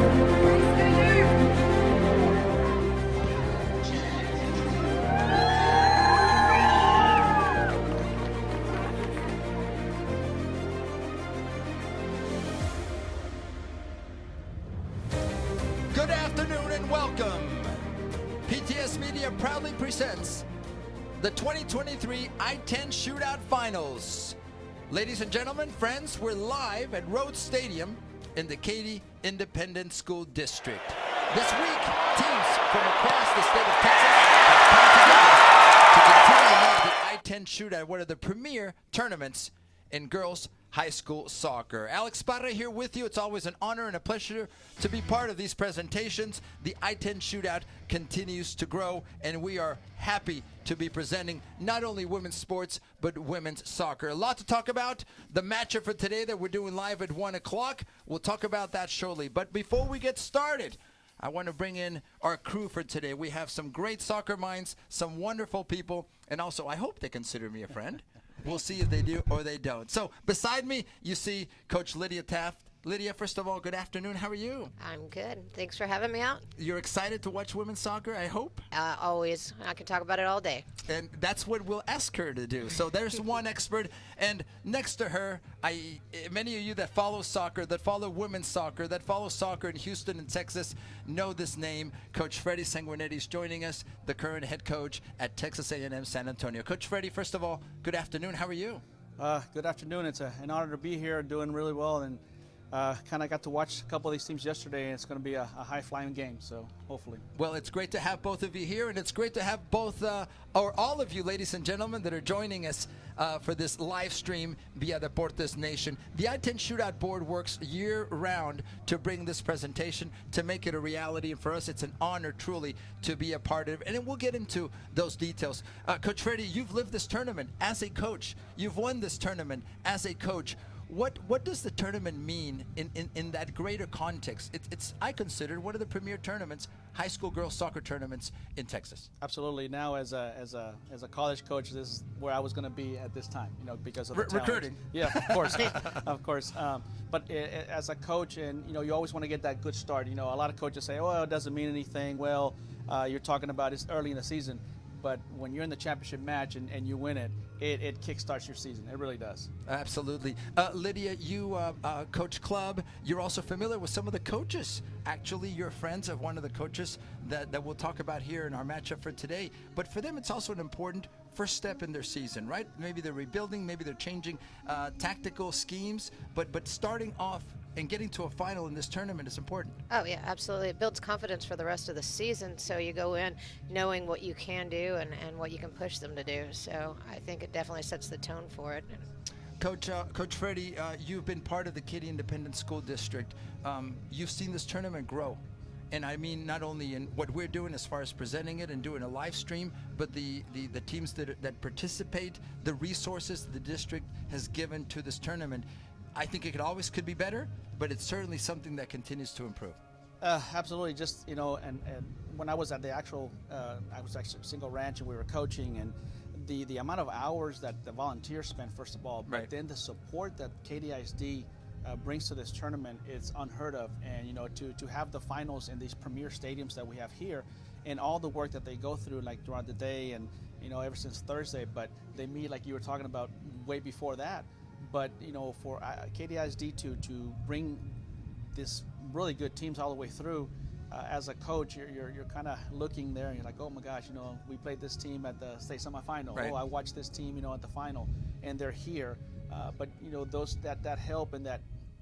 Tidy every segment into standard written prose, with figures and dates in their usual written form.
Good afternoon and welcome. PTS Media proudly presents the 2023 I-10 Shootout Finals. Ladies and gentlemen, friends, we're live at Rhodes Stadium in the Katy Independent School District. This week, teams from across the state of Texas have come together to continue to make the I-10 Shootout one of the premier tournaments in girls high school soccer. Alex Parra here with you. It's always an honor and a pleasure to be part of these presentations. The I-10 Shootout continues to grow, and we are happy to be presenting not only women's sports, but women's soccer. A lot to talk about. The matchup for today that we're doing live at 1 o'clock, we'll talk about that shortly. But before we get started, I want to bring in our crew for today. We have some great soccer minds, some wonderful people, and also I hope they consider me a friend. We'll see if they do or they don't. So beside me, you see Coach Lydia Taft. Lydia, first of all, good afternoon. How are you? I'm good. Thanks for having me out. You're excited to watch women's soccer, I hope? Always. I can talk about it all day. And that's what we'll ask her to do. So there's one expert. And next to her, many of you that follow soccer, that follow women's soccer, that follow soccer in Houston and Texas know this name. Coach Fredy Sanguinetti is joining us, the current head coach at Texas A&M San Antonio. Coach Fredy, first of all, good afternoon. How are you? Good afternoon. It's an honor to be here, doing really well, and kind of got to watch a couple of these teams yesterday, and it's going to be a high-flying game, so hopefully. Well, it's great to have both of you here, and it's great to have both, or all of you, ladies and gentlemen, that are joining us for this live stream via Deportes Nation. The I-10 Shootout Board works year-round to bring this presentation, to make it a reality, and for us, it's an honor, truly, to be a part of it, and then we'll get into those details. Coach Fredy, you've lived this tournament as a coach. You've won this tournament as a coach. What does the tournament mean in that greater context? It's I consider one of the premier tournaments, high school girls soccer tournaments in Texas. Absolutely. Now, as a college coach, this is where I was going to be at this time, because of the talent. Recruiting. Yeah, of course, of course. But as a coach, and you always want to get that good start. A lot of coaches say, "Oh, it doesn't mean anything." Well, you're talking about it's early in the season. But when you're in the championship match and you win it, it kickstarts your season. It really does. Absolutely. Lydia, you coach club. You're also familiar with some of the coaches. Actually, you're friends of one of the coaches that we'll talk about here in our matchup for today. But for them, it's also an important first step in their season, right? Maybe they're rebuilding. Maybe they're changing tactical schemes. But starting off and getting to a final in this tournament is important. Oh, yeah, absolutely. It builds confidence for the rest of the season, so you go in knowing what you can do and what you can push them to do. So I think it definitely sets the tone for it. Coach Fredy, you've been part of the Katy Independent School District. You've seen this tournament grow. And I mean not only in what we're doing as far as presenting it and doing a live stream, but the teams that participate, the resources the district has given to this tournament. I think it could be better, but it's certainly something that continues to improve. Absolutely. Just, and when I was at the actual, I was actually single ranch and we were coaching, and the amount of hours that the volunteers spend, first of all, but right. Then the support that Katy ISD brings to this tournament, it's unheard of. And, to have the finals in these premier stadiums that we have here, and all the work that they go through, like throughout the day and, ever since Thursday, but they meet, like you were talking about, way before that. But, for Katy ISD to bring this really good teams all the way through, as a coach, you're kind of looking there and you're like, oh my gosh, we played this team at the state semifinal. Right. Oh, I watched this team, at the final, and they're here. But those that help and that,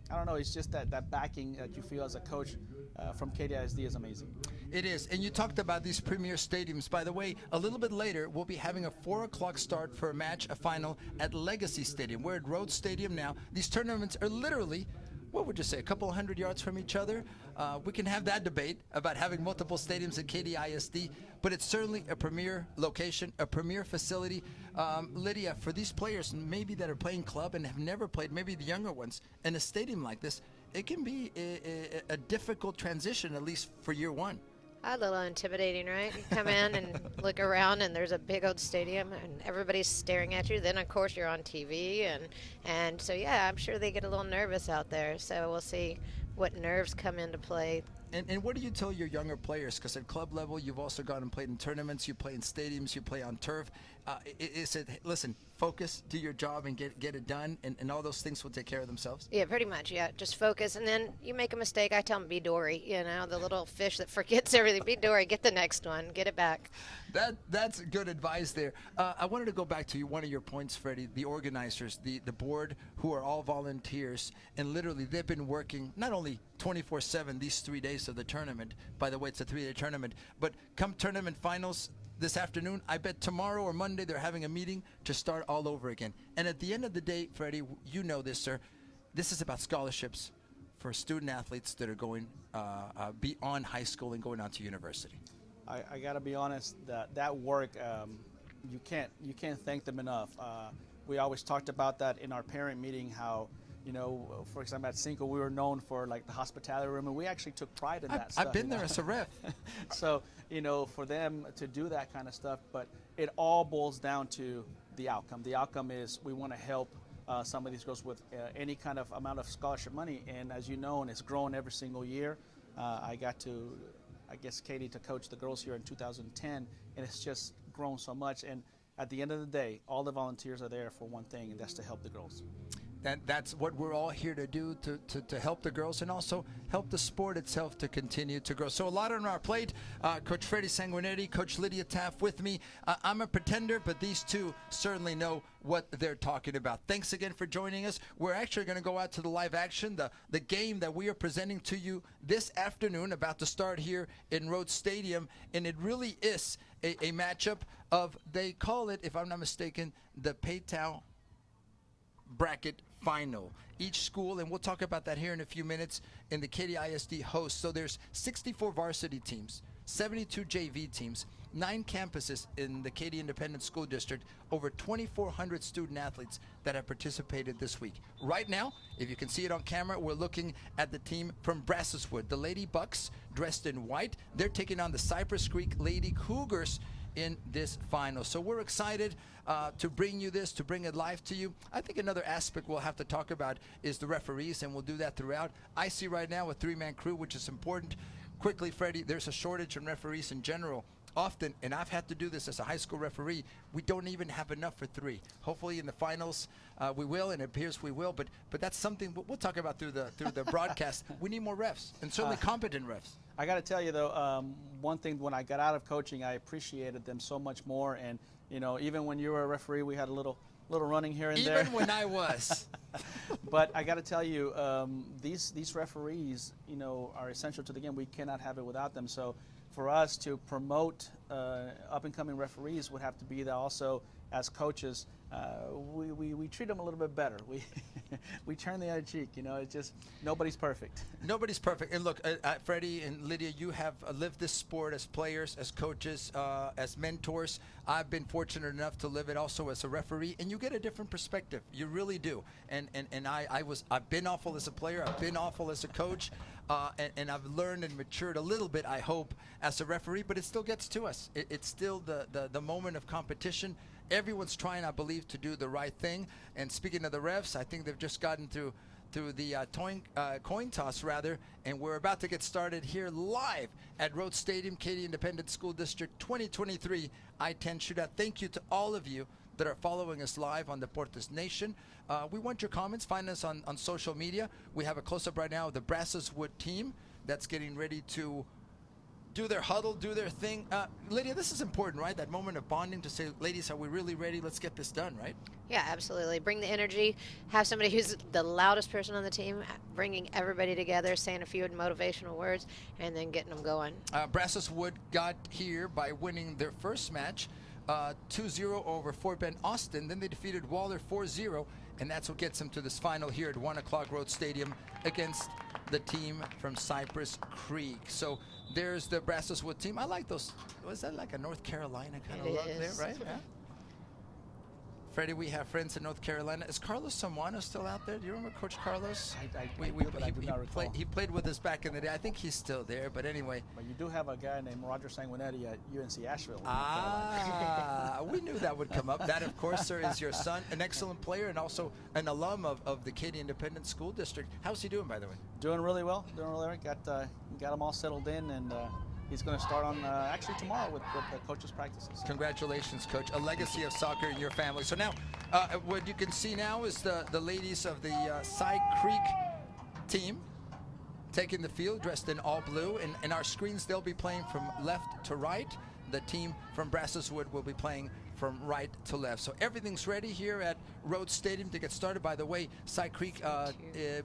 I don't know, it's just that backing that you feel as a coach from Katy ISD is amazing. It is, and you talked about these premier stadiums. By the way, a little bit later, we'll be having a 4 o'clock start for a final at Legacy Stadium. We're at Rhodes Stadium now. These tournaments are literally, what would you say, a couple of hundred yards from each other? We can have that debate about having multiple stadiums at Katy ISD, but it's certainly a premier location, a premier facility. Lydia, for these players maybe that are playing club and have never played, maybe the younger ones, in a stadium like this, it can be a difficult transition, at least for year one. A little intimidating, right? You come in and look around, and there's a big old stadium, and everybody's staring at you. Then, of course, you're on TV, and so yeah, I'm sure they get a little nervous out there. So we'll see what nerves come into play. And what do you tell your younger players? Because at club level, you've also gone and played in tournaments. You play in stadiums. You play on turf. Is it, listen, focus, do your job, and get it done, and all those things will take care of themselves? Yeah, pretty much. Yeah, just focus, and then you make a mistake, I tell them, be Dory. You know, the little fish that forgets everything. Be Dory. Get the next one. Get it back. That's good advice there. I wanted to go back to one of your points, Fredy. The organizers, the board, who are all volunteers, and literally they've been working not only 24/7 these 3 days of the tournament. By the way, it's a 3-day tournament. But come tournament finals this afternoon, I bet tomorrow or Monday they're having a meeting to start all over again. And at the end of the day, Fredy, you know this, sir, this is about scholarships for student athletes that are going beyond high school and going on to university. I got to be honest, that work, you can't thank them enough. We always talked about that in our parent meeting, how, you know, for example, at Cinco, we were known for like the hospitality room, and we actually took pride in that stuff. I've been there as a ref. So, you know, for them to do that kind of stuff, but it all boils down to the outcome. The outcome is we want to help some of these girls with any kind of amount of scholarship money, and as you know, and it's growing every single year. I got to, I guess, Katy to coach the girls here in 2010, and it's just grown so much. And at the end of the day, all the volunteers are there for one thing, and that's to help the girls. That's what we're all here to do, to help the girls and also help the sport itself to continue to grow. So a lot on our plate. Coach Fredy Sanguinetti, Coach Lydia Taft with me. I'm a pretender, but these two certainly know what they're talking about. Thanks again for joining us. We're actually going to go out to the live action, the game that we are presenting to you this afternoon, about to start here in Rhodes Stadium, and it really is a matchup of, they call it, if I'm not mistaken, the Paytown bracket final. Each school, and we'll talk about that here in a few minutes, in the Katy ISD host. So there's 64 varsity teams, 72 JV teams, 9 campuses in the Katy Independent School District, over 2,400 student athletes that have participated this week. Right now, if you can see it on camera, we're looking at the team from Brazoswood, the Lady Bucks, dressed in white. They're taking on the Cypress Creek Lady Cougars in this final. So we're excited to bring you this, to bring it live to you. I think another aspect we'll have to talk about is the referees, and we'll do that throughout. I see right now a 3-man crew, which is important. Quickly, Fredy, there's a shortage in referees in general. Often, and I've had to do this as a high school referee, we don't even have enough for 3. Hopefully in the finals we will, and it appears we will, but that's something we'll talk about through the broadcast. We need more refs, and certainly competent refs. I got to tell you though, one thing, when I got out of coaching, I appreciated them so much more. And you know, even when you were a referee, we had a little running here and there. Even when I was. But I got to tell you, these referees, you know, are essential to the game. We cannot have it without them. So for us to promote up-and-coming referees would have to be that also, as coaches, we treat them a little bit better. We turn the other cheek. You know, it's just, nobody's perfect. Nobody's perfect. And look, Fredy and Lydia, you have lived this sport as players, as coaches, as mentors. I've been fortunate enough to live it also as a referee, and you get a different perspective. You really do. And I've been awful as a player. I've been awful as a coach. And I've learned and matured a little bit, I hope, as a referee, but it still gets to us. It's still the moment of competition. Everyone's trying, I believe, to do the right thing. And speaking of the refs, I think they've just gotten through the coin toss, rather, and we're about to get started here live at Rhodes Stadium, Katy Independent School District 2023 I-10 Shootout. Thank you to all of you that are following us live on Deportes Nation. We want your comments. Find us on social media. We have a close-up right now of the Brazoswood team that's getting ready to do their huddle, do their thing. Lydia, this is important, right? That moment of bonding to say, ladies, are we really ready? Let's get this done, right? Yeah, absolutely. Bring the energy. Have somebody who's the loudest person on the team, bringing everybody together, saying a few motivational words, and then getting them going. Brazoswood got here by winning their first match, 2-0 over Fort Bend Austin. Then they defeated Waller 4-0, and that's what gets them to this final here at 1 o'clock Rhodes Stadium against the team from Cypress Creek. So there's the Brazoswood team. I like those. Was that like a North Carolina kind of look there, right? Yeah. Fredy, we have friends in North Carolina. Is Carlos Samuano still out there? Do you remember Coach Carlos? I do, but I do not recall. He played with us back in the day. I think he's still there, but anyway. But you do have a guy named Roger Sanguinetti at UNC Asheville. We knew that would come up. That, of course, sir, is your son, an excellent player and also an alum of the Katy Independent School District. How's he doing, by the way? Doing really well. Got him all settled in, and he's going to start on actually tomorrow with the coaches' practices. Congratulations, Coach. A legacy of soccer in your family. So now, what you can see now is the ladies of the Side Creek team taking the field dressed in all blue. And in our screens, they'll be playing from left to right. The team from Brazoswood will be playing from right to left. So everything's ready here at Rhodes Stadium to get started. By the way, Side Creek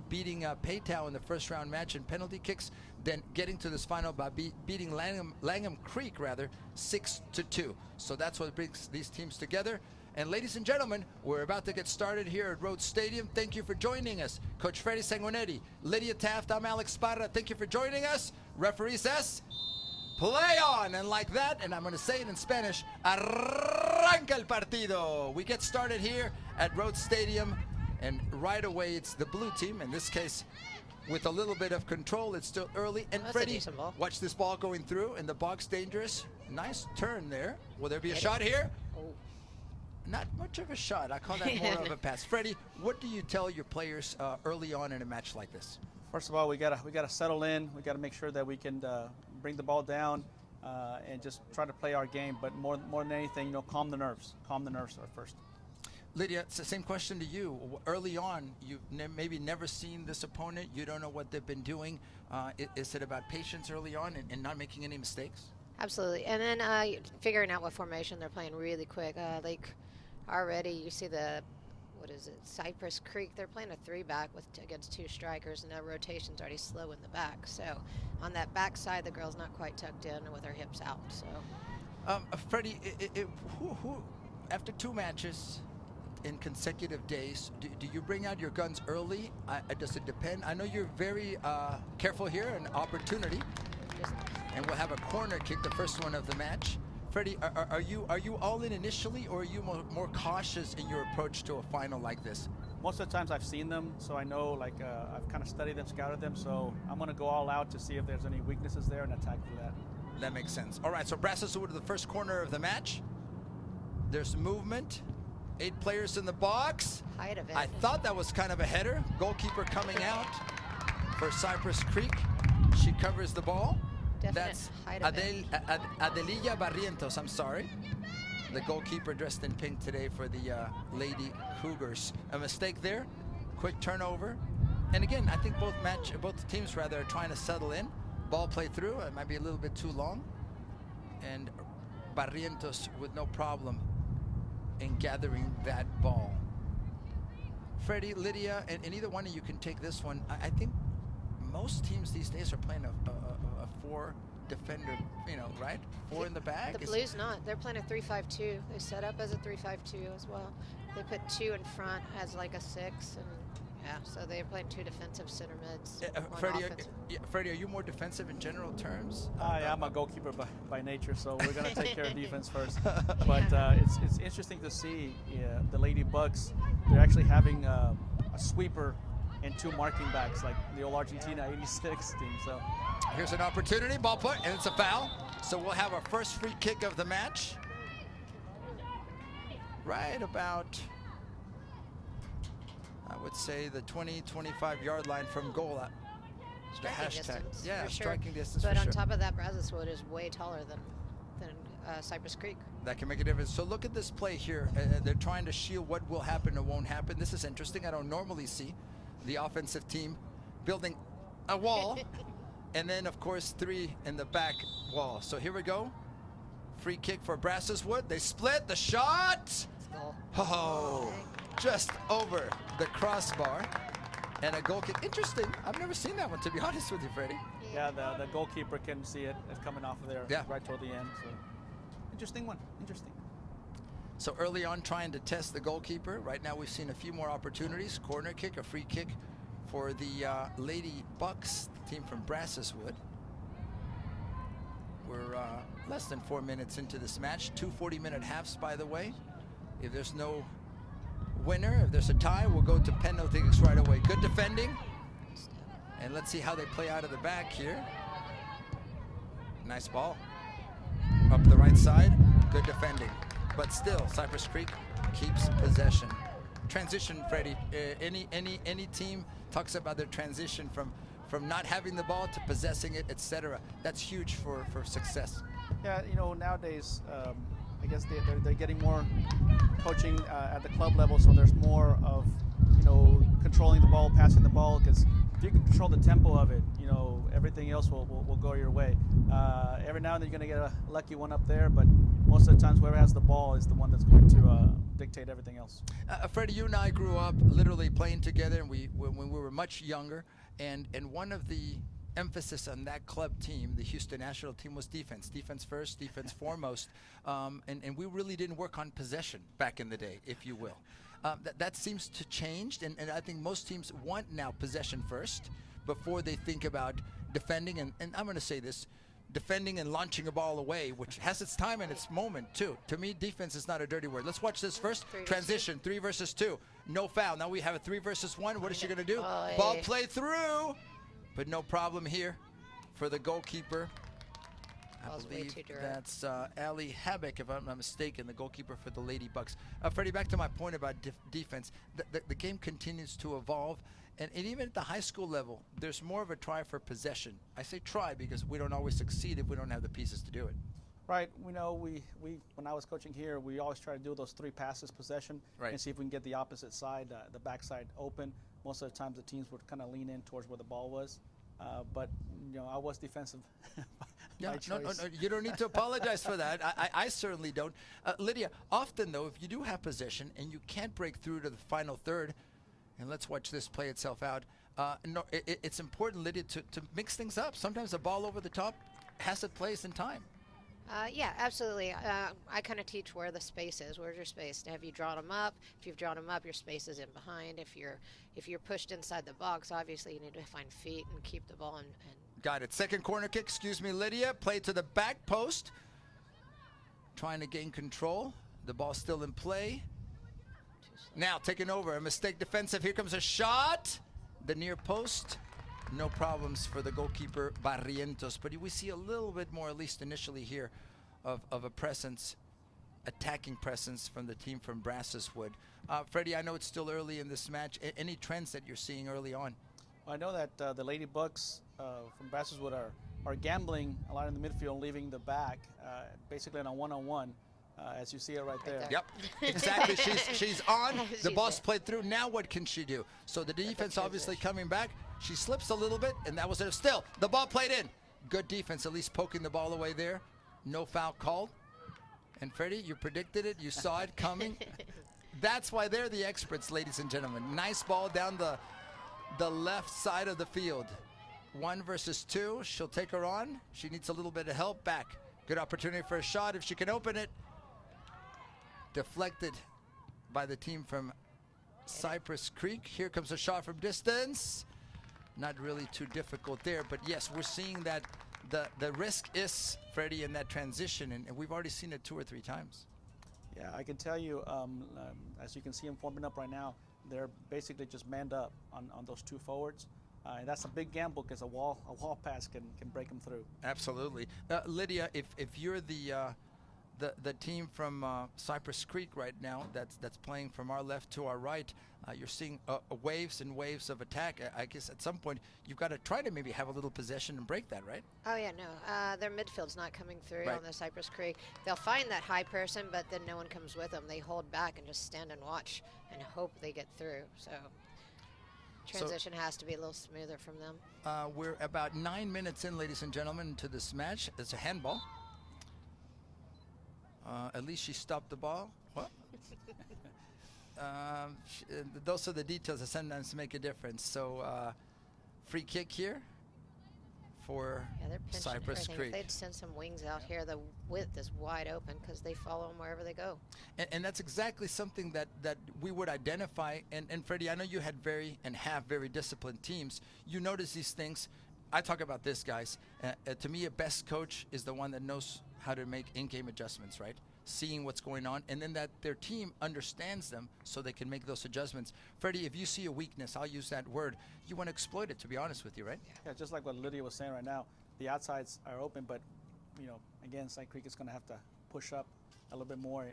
beating Paytown in the first round match in penalty kicks, then getting to this final by beating Langham Creek, rather, 6-2. So that's what brings these teams together. And ladies and gentlemen, we're about to get started here at Rhodes Stadium. Thank you for joining us. Coach Fredy Sanguinetti, Lydia Taft, I'm Alex Parra. Thank you for joining us. Referee says, play on, and like that, and I'm going to say it in Spanish, arranca el partido. We get started here at Rhodes Stadium, and right away it's the blue team, in this case with a little bit of control. It's still early, and Fredy, watch this ball going through in the box, dangerous. Nice turn there. Will there be a shot here? Oh. Not much of a shot. I call that more of a pass. Fredy, what do you tell your players early on in a match like this? First of all, we gotta settle in. We gotta make sure that we can bring the ball down and just try to play our game. But more than anything, calm the nerves. Calm the nerves are first. Lydia, it's the same question to you. Early on, you've maybe never seen this opponent. You don't know what they've been doing. Is it about patience early on and not making any mistakes? Absolutely. And then figuring out what formation they're playing really quick. Like already you see Cypress Creek, they're playing a 3-back against 2 strikers, and that rotation's already slow in the back. So on that back side, the girl's not quite tucked in with her hips out. So, Fredy, who after 2 matches in consecutive days, do you bring out your guns early? Does it depend? I know you're very careful here, an opportunity, and we'll have a corner kick, the first one of the match. Fredy, are you all in initially, or are you more cautious in your approach to a final like this? Most of the times I've seen them, so I know, I've kind of studied them, scouted them, so I'm going to go all out to see if there's any weaknesses there and attack for that. That makes sense. All right, so Brazoswood to the first corner of the match. There's movement. 8 players in the box. Height of it. I thought that was kind of a header. Goalkeeper coming out for Cypress Creek. She covers the ball. That's Adelilla Barrientos, I'm sorry. The goalkeeper dressed in pink today for the Lady Cougars. A mistake there, quick turnover. And again, I think both teams rather are trying to settle in. Ball play through, it might be a little bit too long. And Barrientos with no problem in gathering that ball. Fredy, Lydia, and either one of you can take this one. I think most teams these days are playing a 4 defender, right? 4 in the back. The Blues not. They're playing a 3-5-2. They set up as a 3-5-2 as well. They put 2 in front as like a 6, and so they're playing 2 defensive center mids. Fredy, are you more defensive in general terms? I'm a goalkeeper by nature, so we're going to take care of defense first. But it's interesting to see the Lady Bucks. They're actually having a sweeper and 2 marking backs, like the old Argentina '86 team. So here's an opportunity, ball put, and it's a foul. So we'll have our first free kick of the match. Right about, I would say, the 20-25 yard line from goal. The hashtag. Distance, yeah, for striking sure. distance. But for on sure. top of that, Brazoswood is way taller than Cypress Creek. That can make a difference. So look at this play here. They're trying to shield what will happen or won't happen. This is interesting. I don't normally see the offensive team building a wall, and then of course 3 in the back wall. So here we go. Free kick for Brazoswood. They split the shot. Oh, just over the crossbar, and a goal kick. Interesting. I've never seen that one, to be honest with you, Fredy. Yeah, the goalkeeper can see it coming off of there right toward the end. So interesting one. Interesting. So early on, trying to test the goalkeeper. Right now, we've seen a few more opportunities. Corner kick, a free kick for the Lady Bucks, the team from Brazoswood. We're less than 4 minutes into this match. 2 40-minute halves, by the way. If there's no winner. If there's a tie, we'll go to penalties right away. Good defending. And let's see how they play out of the back here. Nice ball. Up the right side. Good defending. But still, Cypress Creek keeps possession. Transition, Fredy. Any team talks about their transition from not having the ball to possessing it, etc. That's huge for success. Yeah, nowadays, I guess they're getting more coaching at the club level, so there's more of, controlling the ball, passing the ball, because if you can control the tempo of it, everything else will go your way. Every now and then you're going to get a lucky one up there, but most of the times whoever has the ball is the one that's going to dictate everything else. Fredy, you and I grew up literally playing together, and when we were much younger, and one of the emphasis on that club team, the Houston National team, was defense. Defense first, defense foremost. And we really didn't work on possession back in the day, if you will. That seems to change, and I think most teams want now possession first before they think about defending. And I'm going to say this, defending and launching a ball away, which has its time and its moment, too. To me, defense is not a dirty word. Let's watch this first. Transition, 3 versus 2. No foul. Now we have a 3 versus 1. What is she going to do? Ball play through. But no problem here for the goalkeeper. I believe that's Ali Habek, if I'm not mistaken, the goalkeeper for the Lady Bucks. Fredy, back to my point about defense. The game continues to evolve. And even at the high school level, there's more of a try for possession. I say try because we don't always succeed if we don't have the pieces to do it. Right. We when I was coaching here, we always try to do those 3 passes possession and see if we can get the opposite side, the backside open. Most of the times the teams would kind of lean in towards where the ball was. But, I was defensive. No, you don't need to apologize for that. I certainly don't. Lydia, often, though, if you do have possession and you can't break through to the final third, and let's watch this play itself out, it's important, Lydia, to mix things up. Sometimes a ball over the top has a place and time. Yeah, absolutely. I kind of teach where the space is. Where's your space? Have you drawn them up? If you've drawn them up, your space is in behind. If you're pushed inside the box, obviously you need to find feet and keep the ball. And Got it. Second corner kick. Excuse me, Lydia. Play to the back post. Trying to gain control. The ball still in play. Now taking over. A mistake defensive. Here comes a shot. The near post. No problems for the goalkeeper, Barrientos. But we see a little bit more, at least initially here, of a presence, attacking presence from the team from Brazoswood. Fredy, I know it's still early in this match. Any trends that you're seeing early on? Well, I know that the Lady Bucks from Brazoswood are gambling a lot in the midfield, leaving the back, basically on a one-on-one. As you see it right there. Yep, exactly. She's on. The ball's played through. Now what can she do? So the defense obviously coming back. She slips a little bit, and that was it. Still, the ball played in. Good defense, at least poking the ball away there. No foul called. And Fredy, you predicted it. You saw it coming. That's why they're the experts, ladies and gentlemen. Nice ball down the left side of the field. 1 versus 2. She'll take her on. She needs a little bit of help back. Good opportunity for a shot if she can open it. Deflected by the team from Cypress Creek. Here comes a shot from distance. Not really too difficult there, but yes, we're seeing that the risk is, Fredy, in that transition, and we've already seen it 2 or 3 times. Yeah, I can tell you, as you can see them forming up right now, they're basically just manned up on those 2 forwards. And that's a big gamble because a wall pass can break them through. Absolutely. Lydia, if you're the team from Cypress Creek right now that's playing from our left to our right, you're seeing waves and waves of attack. I guess at some point you've got to try to maybe have a little possession and break that, right? Oh yeah, no, their midfield's not coming through on the Cypress Creek. They'll find that high person, but then no one comes with them. They hold back and just stand and watch and hope they get through. So transition has to be a little smoother from them. We're about 9 minutes in, ladies and gentlemen, to this match. It's a handball. At least she stopped the ball. What? Those are the details that sometimes make a difference. So, free kick here for Cypress Creek. If they'd send some wings out here, the width is wide open because they follow them wherever they go. And that's exactly something that we would identify. And Fredy, I know you had have very disciplined teams. You notice these things. I talk about this, guys. To me, a best coach is the one that knows how to make in-game adjustments, right? seeing what's going on, and then that their team understands them so they can make those adjustments. Fredy, if you see a weakness, I'll use that word, you want to exploit it, to be honest with you, right? Yeah, just like what Lydia was saying right now, the outsides are open, but, again, Side Creek is going to have to push up a little bit more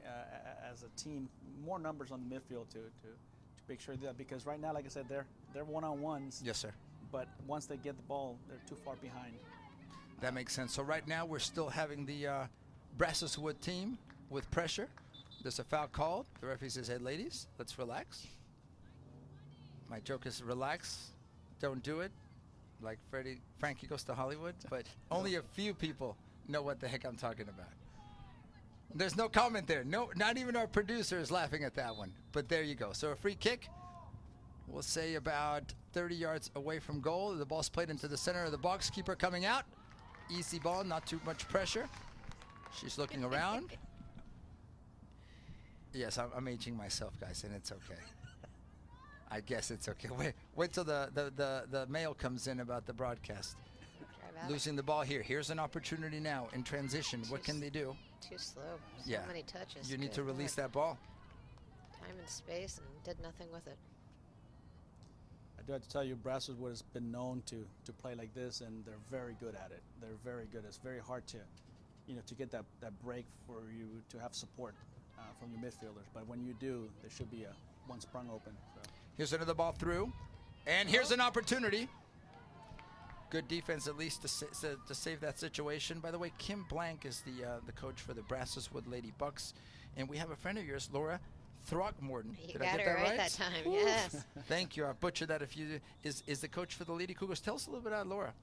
as a team, more numbers on the midfield to make sure that, because right now, like I said, they're one-on-ones. Yes, sir. But once they get the ball, they're too far behind. That makes sense. So right now we're still having the Brazoswood team with pressure. There's a foul called. The referee says, hey, ladies, let's relax. My joke is relax, don't do it. Like Frankie Goes to Hollywood, but only a few people know what the heck I'm talking about. There's no comment there. No, not even our producer is laughing at that one. But there you go. So a free kick, we'll say about 30 yards away from goal. The ball's played into the center of the box. Keeper coming out. Easy ball, not too much pressure. She's looking around. Yes, I'm aging myself, guys, and it's okay. I guess it's okay. Wait till the mail comes in about the broadcast. Losing the ball here. Here's an opportunity now in transition. What can they do? Too slow. So Yeah. many touches. You need Good to release Lord. that ball. Time and space, and did nothing with it. I do have to tell you, Brazoswood has been known to play like this, and they're very good at it. They're very good. It's very hard to, to get that break for you to have support from your midfielders. But when you do, there should be one sprung open. So. Here's another ball through, and here's an opportunity. Good defense, at least, to save that situation. By the way, Kim Blank is the coach for the Brazoswood Lady Bucks, and we have a friend of yours, Laura Throckmorton. You Did got I get it that right right? that time. Woo. Yes. Thank you. I butchered that. If you is the coach for the Lady Cougars. Tell us a little bit about Laura.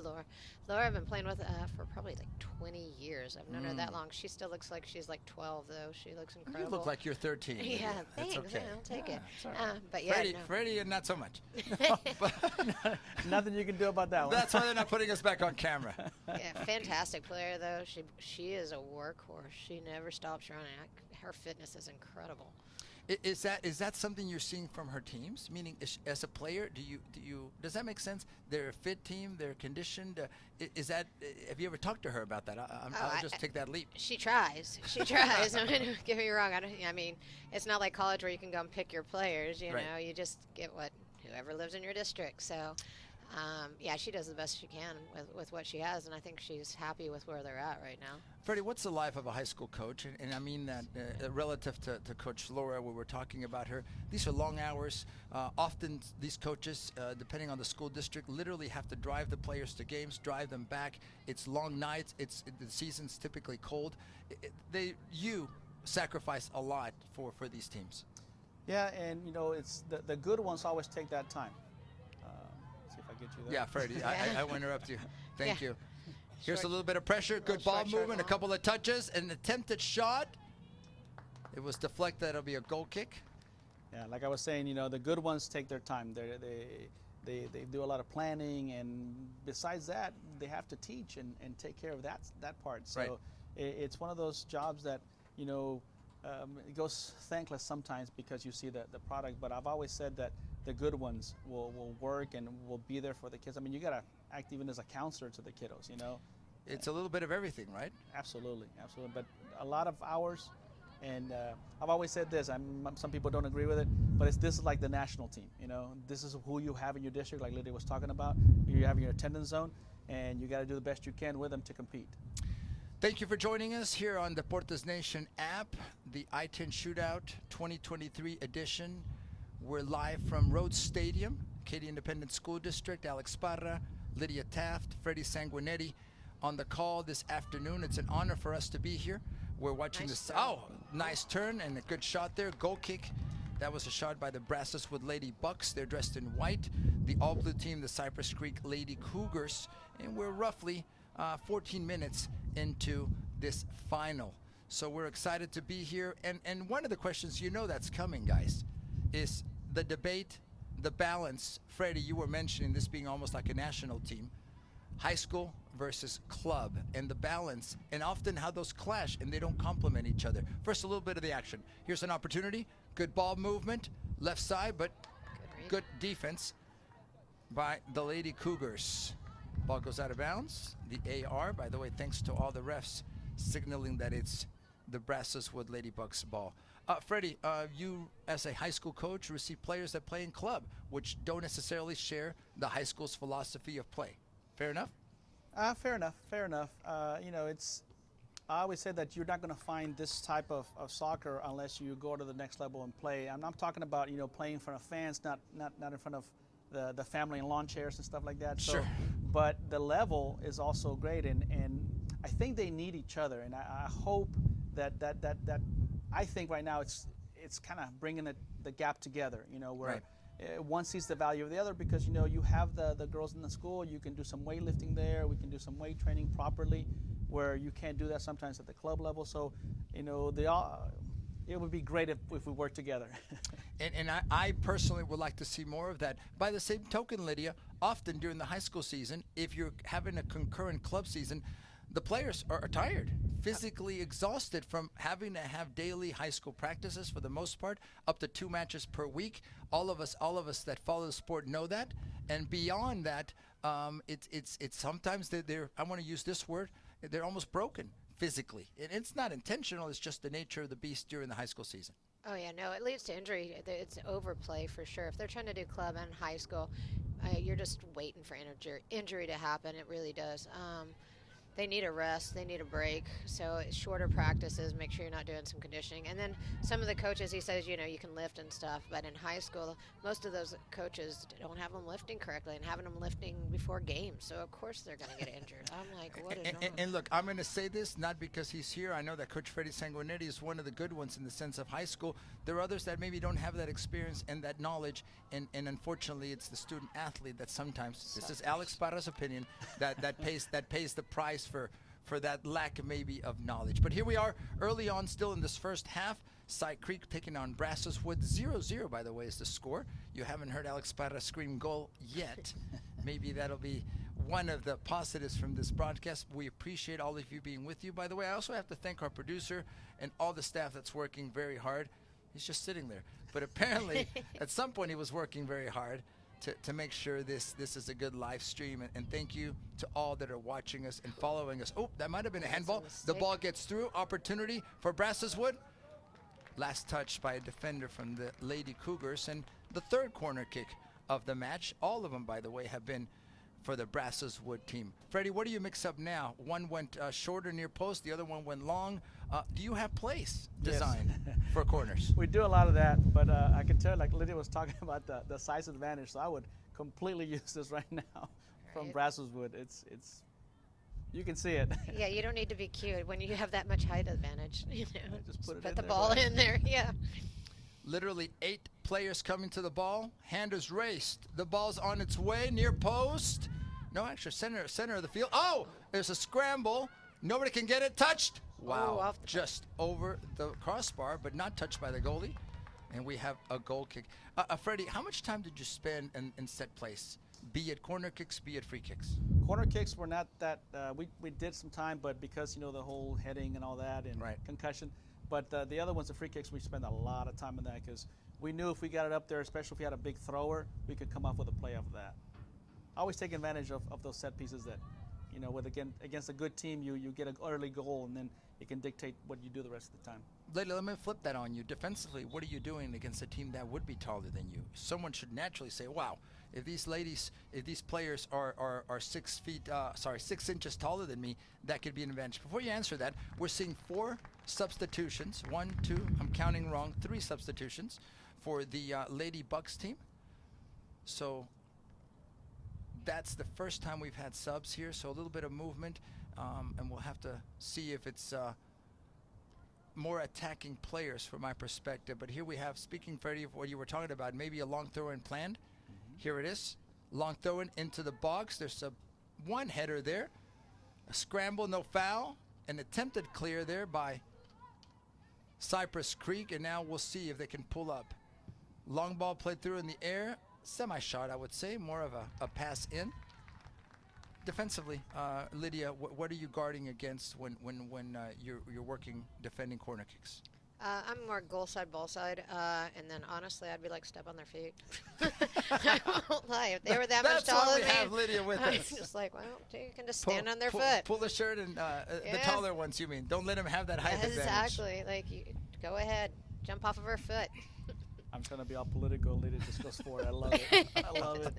Laura, I've been playing with for probably like 20 years. I've known her that long. She still looks like she's like 12, though. She looks incredible. You look like you're 13. Yeah, That's thanks. okay. I'll take it. It's all right. But yeah, Fredy, and not so much. Nothing you can do about that one. That's why they're not putting us back on camera. Yeah, fantastic player though. She is a workhorse. She never stops running. Her fitness is incredible. Is that something you're seeing from her teams? Meaning, as a player, does that make sense? They're a fit team. They're conditioned. Is that? Have you ever talked to her about that? I'll just take that leap. She tries. She tries. Don't get me wrong. I mean, it's not like college where you can go and pick your players. You know, you just get whoever lives in your district. So, yeah, she does the best she can with what she has, and I think she's happy with where they're at right now. Fredy, what's the life of a high school coach? And I mean that relative to Coach Laura, where we're talking about her. These are long hours. Often these coaches, depending on the school district, literally have to drive the players to games, drive them back. It's long nights. The season's typically cold. You sacrifice a lot for these teams. Yeah, and it's the good ones always take that time. See if I get you there. Yeah, Fredy, I will interrupt you. Thank you. Here's a little bit of pressure. Good ball short, movement, a couple of touches, an attempted shot. It was deflected. It'll be a goal kick. Yeah, like I was saying, the good ones take their time. They do a lot of planning, and besides that, they have to teach and take care of that part. So it's one of those jobs that it goes thankless sometimes because you see the product. But I've always said that the good ones will work and will be there for the kids. I mean, you gotta act even as a counselor to the kiddos. It's a little bit of everything, right? Absolutely. But a lot of hours. And I've always said this. Some people don't agree with it, but this is like the national team. This is who you have in your district, like Lydia was talking about. You have your attendance zone, and you got to do the best you can with them to compete. Thank you for joining us here on Deportes Nation app, the I-10 Shootout 2023 edition. We're live from Rhodes Stadium, Katy Independent School District. Alex Parra, Lydia Taft, Fredy Sanguinetti on the call this afternoon. It's an honor for us to be here. We're watching this. Oh, nice turn and a good shot there. Goal kick. That was a shot by the Brazoswood Lady Bucks. They're dressed in white. The all-blue team, the Cypress Creek Lady Cougars. And we're roughly 14 minutes into this final. So we're excited to be here. And one of the questions that's coming, guys, is the debate, the balance. Fredy, you were mentioning this being almost like a national team. High school versus club, and the balance, and often how those clash and they don't complement each other. First, a little bit of the action. Here's an opportunity. Good ball movement, left side, but good defense by the Lady Cougars. Ball goes out of bounds. The AR, by the way, thanks to all the refs signaling that it's the Brazoswood Ladybugs ball. Fredy, you as a high school coach receive players that play in club, which don't necessarily share the high school's philosophy of play. Fair enough? Fair enough. Fair enough. I always say that you're not going to find this type of soccer unless you go to the next level and play. I'm talking about playing in front of fans, not in front of the family and lawn chairs and stuff like that. Sure. So, but the level is also great, and I think they need each other, and I hope that I think right now it's kind of bringing the gap together. Where. Right. One sees the value of the other because you have the girls in the school. You can do some weightlifting there. We can do some weight training properly, where you can't do that sometimes at the club level. So, it would be great if we work together. and I personally would like to see more of that. By the same token, Lydia, often during the high school season, if you're having a concurrent club season, the players are tired, physically exhausted from having to have daily high school practices for the most part, up to 2 matches per week. All of us that follow the sport know that. And beyond that, it's sometimes they're I want to use this word, they're almost broken physically. And it's not intentional, it's just the nature of the beast during the high school season. Oh, yeah, no, it leads to injury. It's overplay for sure. If they're trying to do club and high school, you're just waiting for injury to happen. It really does. They need a rest. They need a break. So shorter practices, make sure you're not doing some conditioning. And then some of the coaches, he says, you can lift and stuff. But in high school, most of those coaches don't have them lifting correctly and having them lifting before games. So, of course, they're going to get injured. I'm like, what is wrong? And look, I'm going to say this not because he's here. I know that Coach Fredy Sanguinetti is one of the good ones in the sense of high school. There are others that maybe don't have that experience and that knowledge. And unfortunately, it's the student athlete that sometimes, this is Alex Parra's opinion, that pays the price for that lack maybe of knowledge. But here we are early on still in this first half. Side Creek taking on Brazoswood. 0-0, by the way, is the score. You haven't heard Alex Parra scream goal yet. Maybe that'll be one of the positives from this broadcast. We appreciate all of you being with you. By the way, I also have to thank our producer and all the staff that's working very hard. He's just sitting there. But apparently, at some point, he was working very hard to make sure this is a good live stream. And thank you to all that are watching us and following us. Oh, that might have been a handball. The ball gets through. Opportunity for Brazoswood. Last touch by a defender from the Lady Cougars. And the third corner kick of the match. All of them, by the way, have been for the Brazoswood team. Fredy, what do you mix up now? One went shorter near post. The other one went long. Do you have plays designed for corners? We do a lot of that, but I can tell, like Lydia was talking about the size advantage, so I would completely use this right now from Brazoswood. It's you can see it. Yeah, you don't need to be cute when you have that much height advantage. Just put the ball in there. Yeah. Literally 8 players coming to the ball. Hand is raised. The ball's on its way near post. No, actually center of the field. Oh, there's a scramble. Nobody can get it. Touched. Wow. Just over the crossbar, but not touched by the goalie. And we have a goal kick. Fredy, how much time did you spend in set plays? Be it corner kicks, be it free kicks? Corner kicks were not that, we did some time, but because, the whole heading and all that and concussion. But the other ones, the free kicks, we spent a lot of time on that because we knew if we got it up there, especially if we had a big thrower, we could come up with a play off of that. I always take advantage of those set pieces that, against a good team, you get an early goal and then it can dictate what you do the rest of the time. Lydia, let me flip that on you. Defensively, what are you doing against a team that would be taller than you? Someone should naturally say, wow, if these players are 6 inches taller than me, that could be an advantage. Before you answer that, we're seeing 4 substitutions. 1, 2, I'm counting wrong, 3 substitutions for the Lady Bucks team. So that's the first time we've had subs here, so a little bit of movement, and we'll have to see if it's more attacking players from my perspective. But here we have, speaking, Fredy, of what you were talking about, maybe a long throw-in planned. Here it is. Long throw-in into the box. There's one header there. A scramble, no foul. An attempted clear there by Cypress Creek, and now we'll see if they can pull up. Long ball played through in the air. Semi-shot, I would say. More of a pass in. Defensively, Lydia, what are you guarding against when you're working defending corner kicks? I'm more goal side, ball side, and then honestly, I'd be like step on their feet. I won't lie. If they were that much That's why taller we than me, have Lydia with I'm us. just like, well, you can just stand on their foot. Pull the shirt and the Yeah. taller ones, you mean. Don't let them have that height advantage. Exactly. Like, go ahead, jump off of her foot. I'm trying to be all political. Lydia just goes for it. I love it. I love it.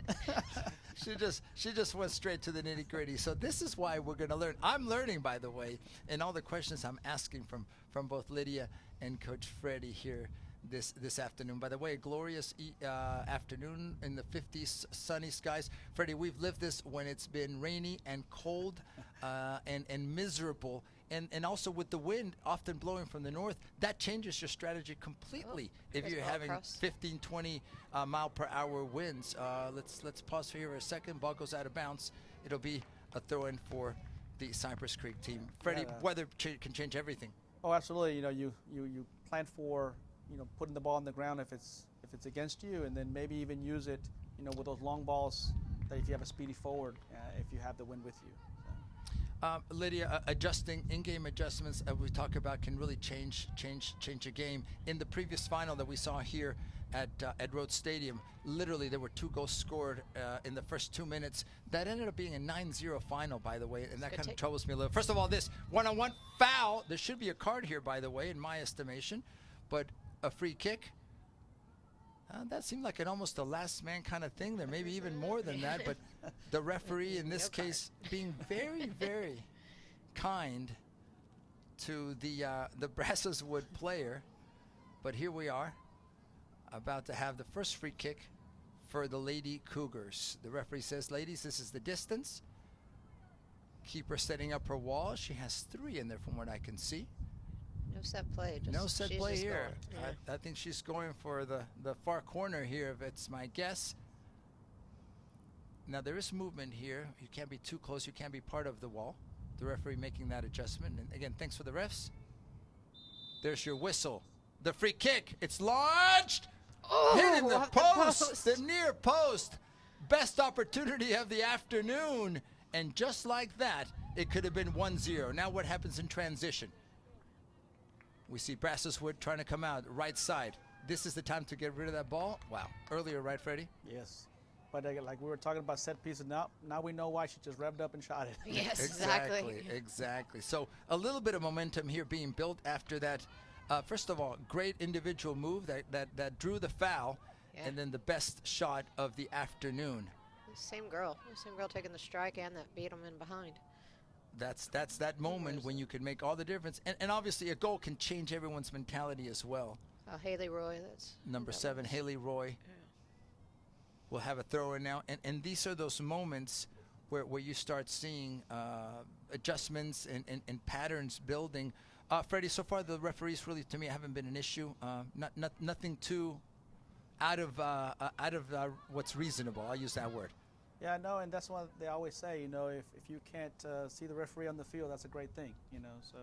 She just went straight to the nitty gritty. So this is why we're going to learn. I'm learning, by the way, and all the questions I'm asking from both Lydia and Coach Fredy here this afternoon. By the way, a glorious afternoon in the 50s, sunny skies. Fredy, we've lived this when it's been rainy and cold and miserable. And also with the wind often blowing from the north, that changes your strategy completely. If you're having 15, 20 mile per hour winds. Let's pause here for a second. Ball goes out of bounds. It'll be a throw-in for the Cypress Creek team. Fredy, weather can change everything. Oh, absolutely. You know, you plan for, putting the ball on the ground if it's against you, and then maybe even use it, with those long balls that if you have a speedy forward, if you have the wind with you. Lydia, adjusting in-game adjustments we talk about can really change a game. In the previous final that we saw here at Rhodes Stadium, literally there were 2 goals scored in the first 2 minutes. That ended up being a 9-0 final, by the way, and that kind of troubles me a little. First of all, this one-on-one foul. There should be a card here, by the way, in my estimation, but a free kick. That seemed like almost a last man kind of thing there, maybe even more than that. But the referee in this case being very, very kind to the Brazoswood player. But here we are, about to have the first free kick for the Lady Cougars. The referee says, ladies, this is the distance. Keeper setting up her wall. She has 3 in there from what I can see. No set play. No set play here. Yeah. I think she's going for the far corner here, if it's my guess. Now, there is movement here. You can't be too close. You can't be part of the wall. The referee making that adjustment. And again, thanks for the refs. There's your whistle. The free kick. It's launched. Hitting the post. The near post. Best opportunity of the afternoon. And just like that, it could have been 1-0. Now what happens in transition? We see Brazoswood trying to come out, right side. This is the time to get rid of that ball. Wow. Earlier, right, Fredy? Yes. But like we were talking about set pieces, now we know why she just revved up and shot it. Yes, exactly. Exactly. So a little bit of momentum here being built after that. First of all, great individual move that drew the foul, and then the best shot of the afternoon. Same girl taking the strike and that beat them in behind. That's that moment when you can make all the difference. And obviously a goal can change everyone's mentality as well. Haley Roy, that's number 7, Haley Roy. We'll have a throw in now. And these are those moments where you start seeing adjustments and patterns building. Fredy, so far the referees really, to me, haven't been an issue. Nothing too out of what's reasonable. I'll use that word. Yeah, no, and that's what they always say, if you can't see the referee on the field, that's a great thing, so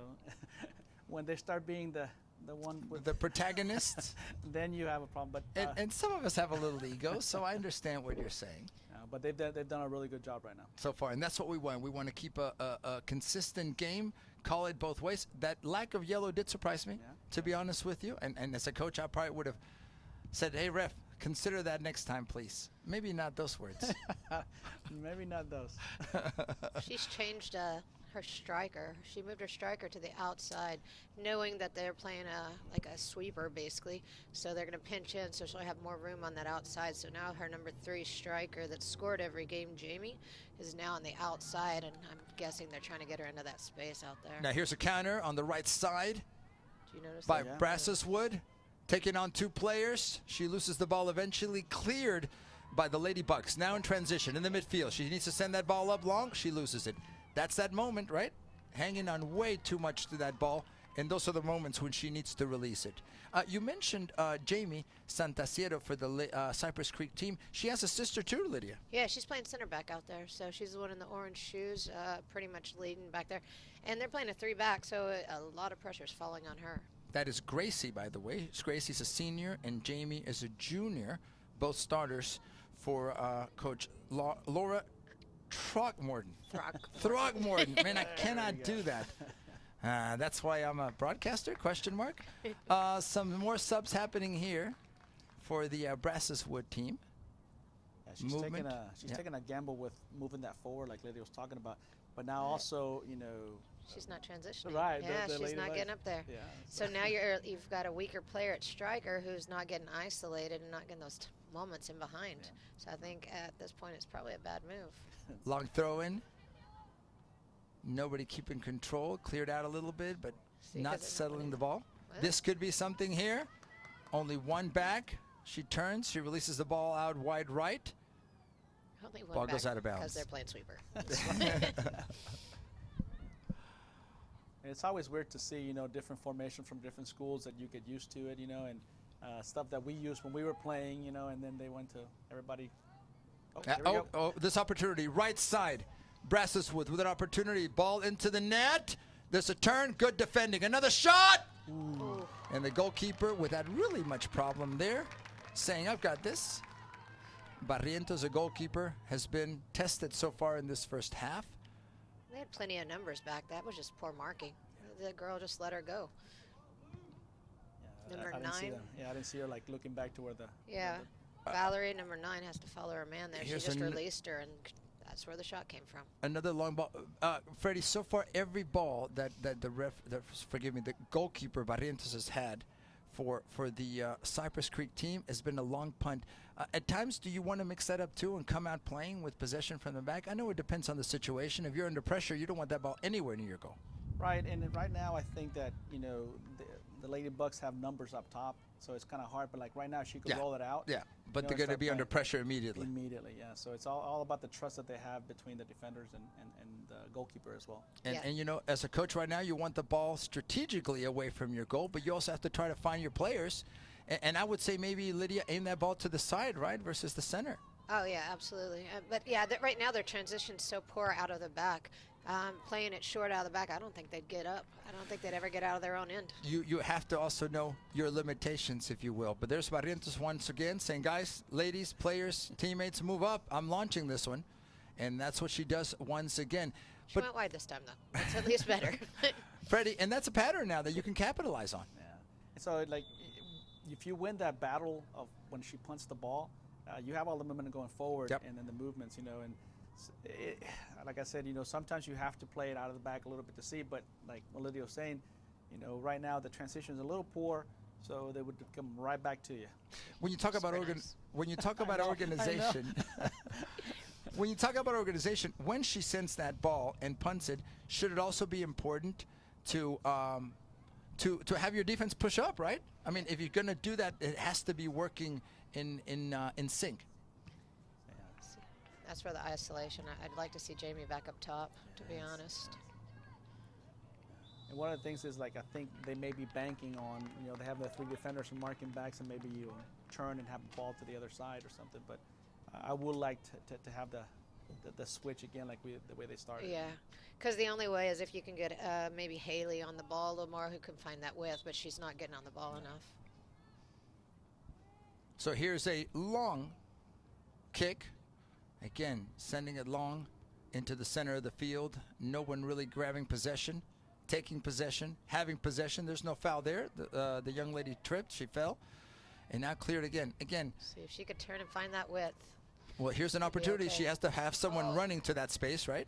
when they start being the one with the protagonists, then you have a problem. But and some of us have a little ego, so I understand what you're saying. But they've done a really good job right now so far, and that's what we want. We want to keep a consistent game, call it both ways. That lack of yellow did surprise me, to be honest with you, and as a coach, I probably would have said, hey, ref, consider that next time, please. Maybe not those words. Maybe not those. She's changed her striker. She moved her striker to the outside, knowing that they're playing like a sweeper, basically. So they're going to pinch in, so she'll have more room on that outside. So now her number 3 striker that scored every game, Jamie, is now on the outside, and I'm guessing they're trying to get her into that space out there. Now here's a counter on the right side. Do you notice by that? Brazoswood, taking on 2 players. She loses the ball eventually, cleared by the Ladybucks. Now in transition in the midfield. She needs to send that ball up long. She loses it. That's that moment, right? Hanging on way too much to that ball. And those are the moments when she needs to release it. You mentioned Jamie Santasiero for the Cypress Creek team. She has a sister too, Lydia. Yeah, she's playing center back out there. So she's the one in the orange shoes, pretty much leading back there. And they're playing a 3-back, so a lot of pressure is falling on her. That is Gracie, by the way. Gracie's a senior and Jamie is a junior. Both starters for Coach Laura Throckmorton. Throckmorton. Man, I cannot do that. That's why I'm a broadcaster, question mark. Some more subs happening here for the Brazoswood team. Yeah, she's Movement. taking a gamble with moving that forward, like Lydia was talking about. But now also, you know, She's not transitioning. Right, Yeah, the she's lady not like- getting up there. yeah. So now you've got a weaker player at striker who's not getting isolated and not getting those moments in behind. Yeah. So I think at this point it's probably a bad move. Long throw in. Nobody keeping control. Cleared out a little bit, but See, 'cause not they're not settling winning. the ball. Well. This could be something here. Only one back. She turns. She releases the ball out wide right. Only one Ball back goes out of because bounds. they're playing sweeper. And it's always weird to see, you know, different formation from different schools that you get used to it, you know, and stuff that we used when we were playing, you know, and then they went to everybody. Oh, here we go. This opportunity. Right side. Brazoswood with an opportunity. Ball into the net. There's a turn. Good defending. Another shot. Ooh. And the goalkeeper, without really much problem there, saying, I've got this. Barrientos, a goalkeeper, has been tested so far in this first half. They had plenty of numbers back. That was just poor marking. The girl just let her go. Yeah, Number I didn't see 9. that. Yeah, I didn't see her like looking back to where the. Yeah. Valerie, number 9, has to follow her man there. She Here's just an- released her, and that's where the shot came from. Another long ball. Fredy, so far every ball that the goalkeeper Barrientos has had for the Cypress Creek team has been a long punt. At times, do you want to mix that up too and come out playing with possession from the back? I know it depends on the situation. If you're under pressure, you don't want that ball anywhere near your goal. Right, and right now I think that, you know, the Lady Bucks have numbers up top, so it's kind of hard. But like right now, she could Yeah. roll it out. Yeah, but you know, they're going to start be under playing pressure immediately. Immediately, yeah. So it's all about the trust that they have between the defenders and the goalkeeper as well. And, Yeah. and, you know, as a coach right now, you want the ball strategically away from your goal, but you also have to try to find your players. And I would say maybe, Lydia, aim that ball to the side, right, versus the center. Oh, yeah, absolutely. But, yeah, right now their transition's so poor out of the back. Playing it short out of the back, I don't think they'd get up. I don't think they'd ever get out of their own end. You have to also know your limitations, if you will. But there's Barrientos once again saying, guys, ladies, players, teammates, move up. I'm launching this one. And that's what she does once again. She But went wide this time, though. That's at least better. Fredy, and that's a pattern now that you can capitalize on. Yeah. And so like, if you win that battle of when she punts the ball, you have all the momentum going forward, Yep. and then the movements, you know, and like I said, you know, sometimes you have to play it out of the back a little bit to see, but like Lydia was saying, you know, right now the transition is a little poor, so they would come right back to you. When you talk about Super nice. when you talk about I know. organization, when you talk about organization, when she sends that ball and punts it, should it also be important to have your defense push up, right? I mean, if you're going to do that, it has to be working in sync. That's for the isolation. I'd like to see Jamie back up top, to be honest. And one of the things is, like, I think they may be banking on, you know, they have the 3 defenders and marking backs, and maybe you turn and have the ball to the other side or something. But I would like to have the switch again, like the way they started. Yeah, because the only way is if you can get maybe Haley on the ball a little more, who can find that width, but she's not getting on the ball enough. So here's a long kick. Again, sending it long into the center of the field. No one really grabbing possession, taking possession, having possession. There's no foul there. The young lady tripped. She fell. And now cleared again. Again, See if she could turn and find that width. well, here's an be opportunity. okay. She has to have someone running to that space, right?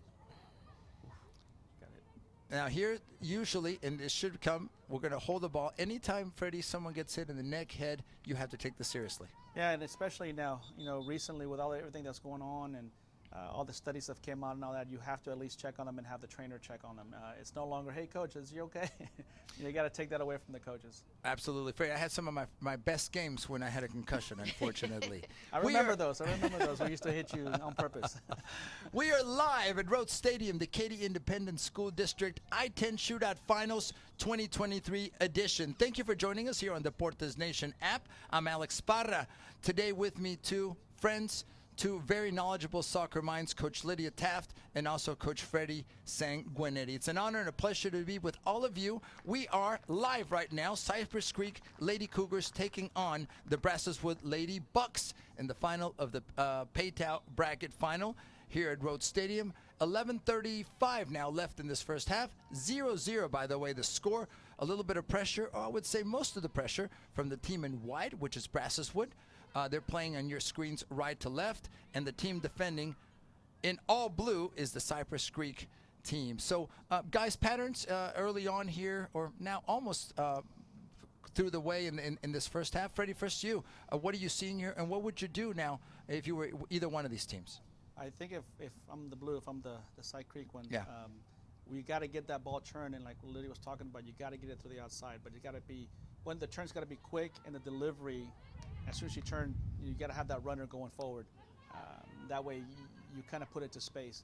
Got it. Now here, usually, and it should come, we're going to hold the ball. Anytime, Fredy, someone gets hit in the neck, head, you have to take this seriously. Yeah, and especially now, you know, recently with everything that's going on and all the studies that came out and all that, you have to at least check on them and have the trainer check on them. It's no longer, hey, coach, is you okay? You got to take that away from the coaches. Absolutely. Fredy, I had some of my best games when I had a concussion, unfortunately. I remember those. We used to hit you on purpose. We are live at Rhodes Stadium, the Katy Independent School District I-10 Shootout Finals 2023 edition. Thank you for joining us here on the Deportes Nation app. I'm Alex Parra. Today with me, two friends, two very knowledgeable soccer minds, Coach Lydia Taft and also Coach Fredy Sanguinetti. It's an honor and a pleasure to be with all of you. We are live right now. Cypress Creek Lady Cougars taking on the Brazoswood Lady Bucks in the final of the Paytow bracket final here at Rhodes Stadium. 11:35 now left in this first half. 0-0, by the way, the score. A little bit of pressure, or I would say most of the pressure, from the team in white, which is Brazoswood. They're playing on your screens right to left, and the team defending in all blue is the Cypress Creek team. So, guys, patterns early on here, or now almost through the way in this first half. Fredy, first you. What are you seeing here, and what would you do now if you were either one of these teams? I think if I'm the blue, if I'm the Side Creek one, Yeah. We got to get that ball turning, like Lydia was talking about. You got to get it to the outside, but you got to be, when the turn's got to be quick, and the delivery, as soon as you turn, you got to have that runner going forward. That way, you kind of put it to space.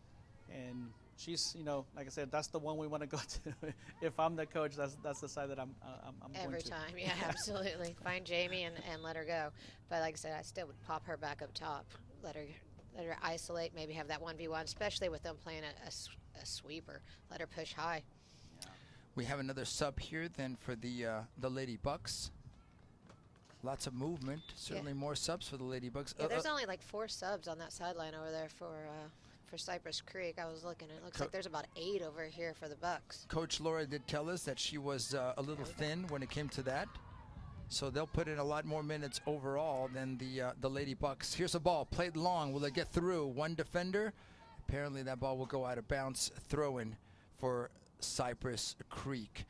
And she's, like I said, that's the one we want to go to. If I'm the coach, that's the side that I'm going Every to. time, yeah, absolutely. Find Jamie and let her go. But like I said, I still would pop her back up top. Let her isolate, maybe have that 1v1, especially with them playing a sweeper. Let her push high. We have another sub here then for the Lady Bucks. Lots of movement. Certainly more subs for the Lady Bucks. Yeah, there's only like 4 subs on that sideline over there for Cypress Creek. I was looking. It looks like there's about 8 over here for the Bucks. Coach Laura did tell us that she was a little thin when it came to that. So they'll put in a lot more minutes overall than the Lady Bucks. Here's a ball played long. Will it get through? One defender. Apparently that ball will go out of bounds. Throw in for Cypress Creek.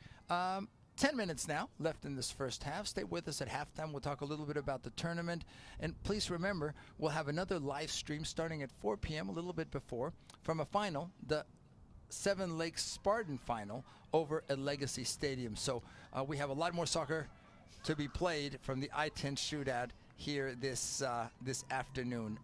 10 minutes now left in this first half. Stay with us at halftime. We'll talk a little bit about the tournament. And please remember, we'll have another live stream starting at 4 p.m., a little bit before, from a final, the Seven Lakes Spartan final over at Legacy Stadium. So we have a lot more soccer to be played from the I-10 shootout here this afternoon.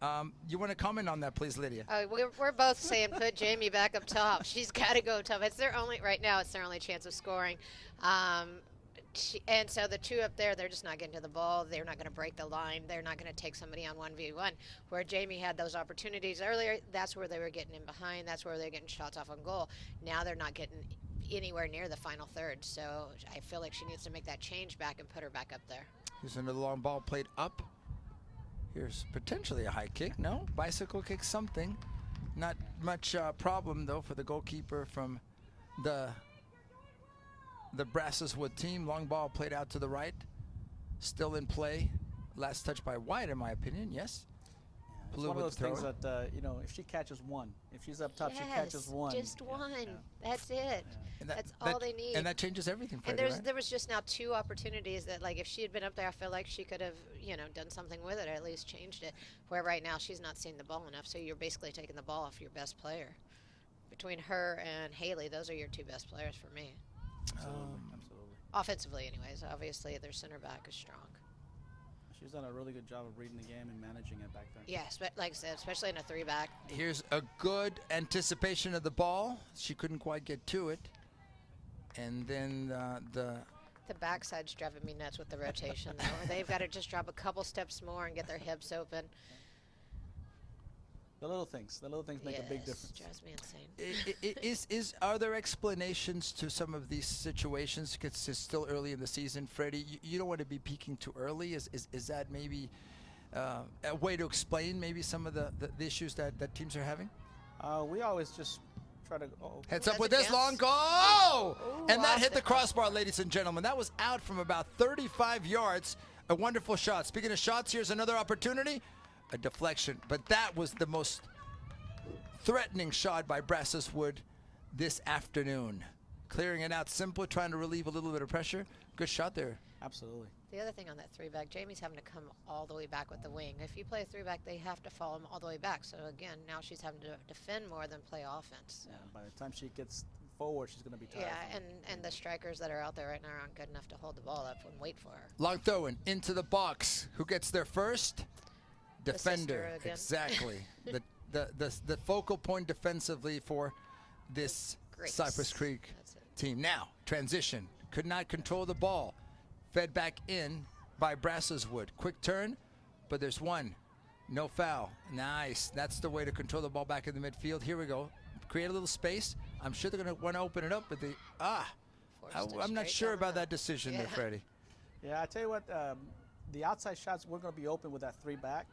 You want to comment on that, please, Lydia? We're both saying put Jamie back up top. She's got to go top. It's their only right now. It's their only chance of scoring. And so the 2 up there, they're just not getting to the ball. They're not going to break the line. They're not going to take somebody on 1v1. Where Jamie had those opportunities earlier, that's where they were getting in behind. That's where they're getting shots off on goal. Now they're not getting anywhere near the final third. So I feel like she needs to make that change back and put her back up there. Here's another long ball played up. Here's potentially a high kick. No, bicycle kick, something. Not much problem, though, for the goalkeeper from the Brazoswood team. Long ball played out to the right. Still in play. Last touch by White, in my opinion, yes. It's one of those things that, if she catches one, if she's up top, she catches one. Just one. Yeah. That's it. Yeah. That's all they need. And that changes everything for And her, right? there was just now 2 opportunities that, like, if she had been up there, I feel like she could have, done something with it, or at least changed it. Where right now she's not seeing the ball enough, so you're basically taking the ball off your best player. Between her and Haley, those are your 2 best players for me. Absolutely. Offensively, anyways. Obviously, their center back is strong. She's done a really good job of reading the game and managing it back there. Yes, but like I said, especially in a 3-back. Here's a good anticipation of the ball. She couldn't quite get to it. And then The backside's driving me nuts with the rotation, though. They've got to just drop a couple steps more and get their hips open. The little things make a big difference. Drives me insane. Are there explanations to some of these situations? Because it's still early in the season, Fredy. You don't want to be peaking too early. Is that maybe a way to explain maybe some of the issues that teams are having? We always just try to Heads up with a this chance. long goal, and that off hit the the crossbar, ladies and gentlemen. That was out from about 35 yards. A wonderful shot. Speaking of shots, here's another opportunity. A deflection, but that was the most threatening shot by Brazoswood this afternoon. Clearing it out simple, trying to relieve a little bit of pressure. Good shot there. Absolutely. The other thing on that 3-back, Jamie's having to come all the way back with the wing. If you play a 3-back, they have to follow him all the way back. So again, now she's having to defend more than play offense. So. Yeah, by the time she gets forward, she's going to be tired. Yeah, and the strikers that are out there right now aren't good enough to hold the ball up and wait for her. Long throw in into the box. Who gets there first? Defender. Again. Exactly. the focal point defensively for this Grace. Cypress Creek That's it. team. Now, transition. Could not control the ball. Fed back in by Brazoswood. Quick turn, but there's one. No foul. Nice. That's the way to control the ball back in the midfield. Here we go. Create a little space. I'm sure they're going to want to open it up, but I'm not sure about that decision there, Fredy. Yeah, I tell you what, the outside shots, we're going to be open with that 3-back.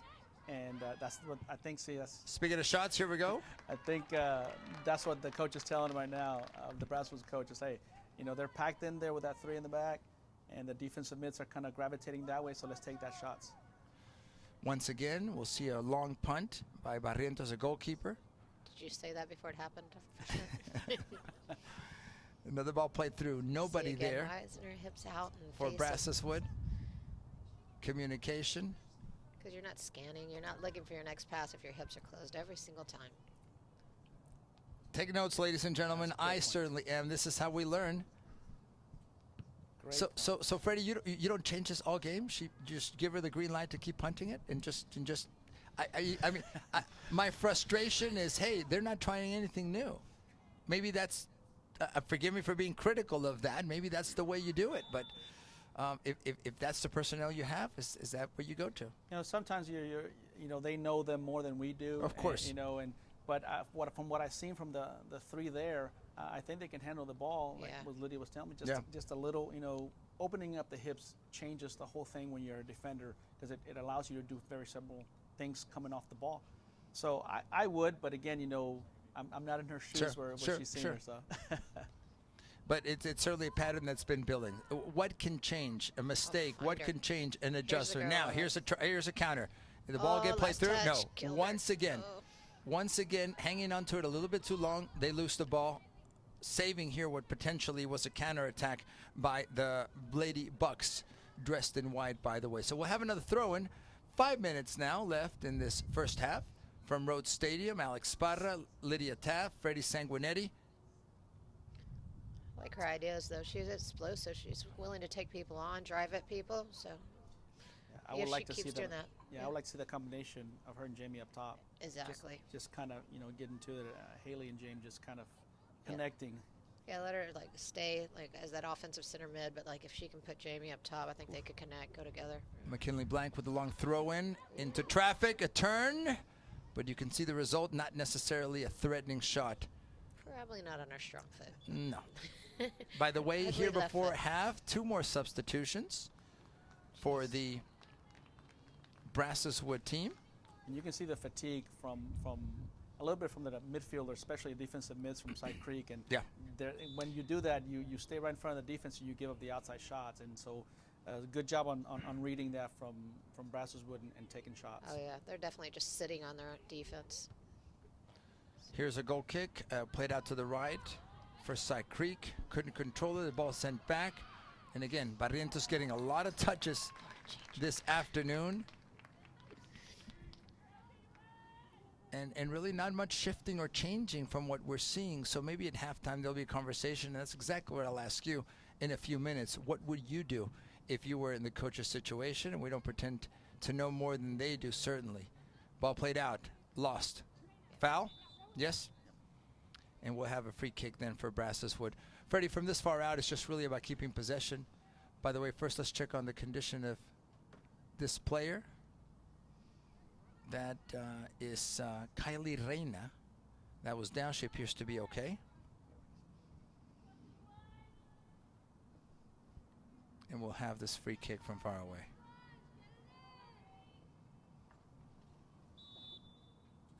And that's what I think. See, Speaking of shots, here we go. I think that's what the coach is telling him right now. The Brazoswood coach is, hey, they're packed in there with that 3 in the back, and the defensive mids are kind of gravitating that way. So let's take that shots. Once again, we'll see a long punt by Barrientos, a goalkeeper. Did you say that before it happened? Another ball played through. Nobody there Rising her hips out and for Brazoswood. Communication. Because you're not scanning. You're not looking for your next pass if your hips are closed every single time. Take notes, ladies and gentlemen. I certainly am. This is how we learn. Great. So Fredy, you don't change this all game. She just give her the green light to keep punting it, and just. I mean, my frustration is, hey, they're not trying anything new. Maybe that's. Forgive me for being critical of that. Maybe that's the way you do it, but. If that's the personnel you have, is that what you go to? Sometimes they know them more than we do. Of course. But from what I've seen from the 3 there, I think they can handle the ball. Like what Lydia was telling me, just a little, opening up the hips changes the whole thing when you're a defender, because it allows you to do very simple things coming off the ball. So I would, but again, I'm not in her shoes where she's seen her. So. But it's certainly a pattern that's been building. What can change? A mistake. What can change? An adjustment. Now, here's a counter. Did the ball get played through? No. Once again, hanging onto it a little bit too long, they lose the ball, saving here what potentially was a counterattack by the Lady Bucks, dressed in white, by the way. So we'll have another throw-in. 5 minutes now left in this first half from Rhodes Stadium. Alex Parra, Lydia Taft, Fredy Sanguinetti. I like her ideas, though. She's explosive. She's willing to take people on, drive at people. So I would like to see doing that. Yeah, I would like to see the combination of her and Jamie up top. Exactly. Just kind of, getting to it. Haley and Jamie just kind of connecting. Yeah, let her stay as that offensive center mid. But if she can put Jamie up top, I think they could connect, go together. McKinley Blank with the long throw in into traffic, a turn, but you can see the result. Not necessarily a threatening shot. Probably not on her strong foot. No. By the way, here before half, 2 more substitutions for the Brazoswood team. And you can see the fatigue from a little bit from the midfielder, especially defensive mids from Side Creek. And when you do that, you stay right in front of the defense and you give up the outside shots. And so good job on reading that from Brazoswood and taking shots. Oh, yeah. They're definitely just sitting on their defense. Here's a goal kick, played out to the right for Side Creek. Couldn't control it. The ball sent back. And again, Barrientos getting a lot of touches this afternoon. And really not much shifting or changing from what we're seeing. So maybe at halftime there'll be a conversation. And that's exactly what I'll ask you in a few minutes. What would you do if you were in the coach's situation? And we don't pretend to know more than they do, certainly. Ball played out. Lost. Foul? Yes? And we'll have a free kick then for Brazoswood. Fredy, from this far out, it's just really about keeping possession. By the way, first let's check on the condition of this player. That is Kylie Reina. That was down. She appears to be okay. And we'll have this free kick from far away.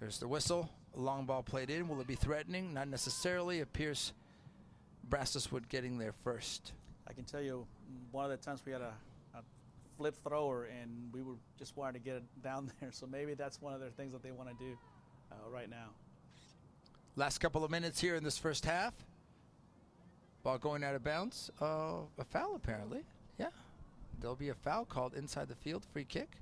There's the whistle. A long ball played in. Will it be threatening? Not necessarily. Appears Brazoswood getting there first. I can tell you, one of the times we had a flip thrower and we were just wanting to get it down there. So maybe that's one of their things that they want to do right now. Last couple of minutes here in this first half. Ball going out of bounds. A foul apparently. Yeah. There'll be a foul called inside the field. Free kick.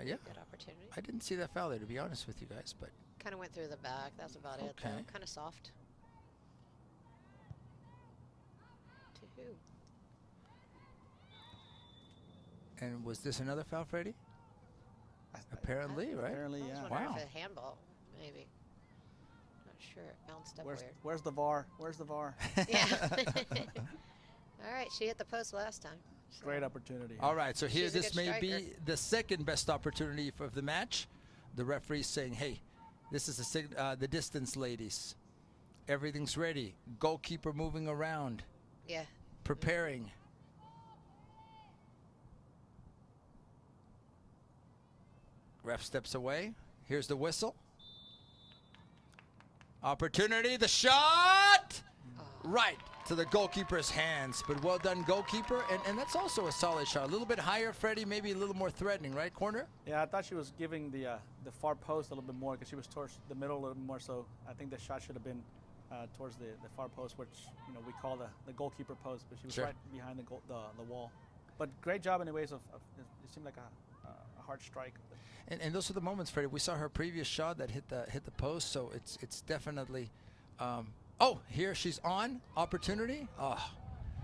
Yeah. Good opportunity. I didn't see that foul there, to be honest with you guys, but kind of went through the back. That's about it, though. Kind of soft. To who? And was this another foul, Fredy? Apparently, right? Apparently, yeah. I was wondering if a handball, maybe. Not sure. It bounced up weird. Where's the VAR? Where's the VAR? Yeah. All right, she hit the post last time. So. Great opportunity. All right, so here this may striker. be the second best opportunity of the match. The referee's saying, hey, this is the distance, ladies. Everything's ready. Goalkeeper moving around. Yeah. Preparing. Ref steps away. Here's the whistle. Opportunity, the shot! Right to the goalkeeper's hands, but well done, goalkeeper. And that's also a solid shot. A little bit higher, Fredy, maybe a little more threatening, right, corner? Yeah, I thought she was giving the far post a little bit more because she was towards the middle a little bit more. So I think the shot should have been towards the far post, which we call the goalkeeper post, but she was right behind the wall. But great job, anyways. It seemed like a hard strike. And those are the moments, Fredy. We saw her previous shot that hit the post, so it's definitely. Oh, here she's on opportunity. Oh,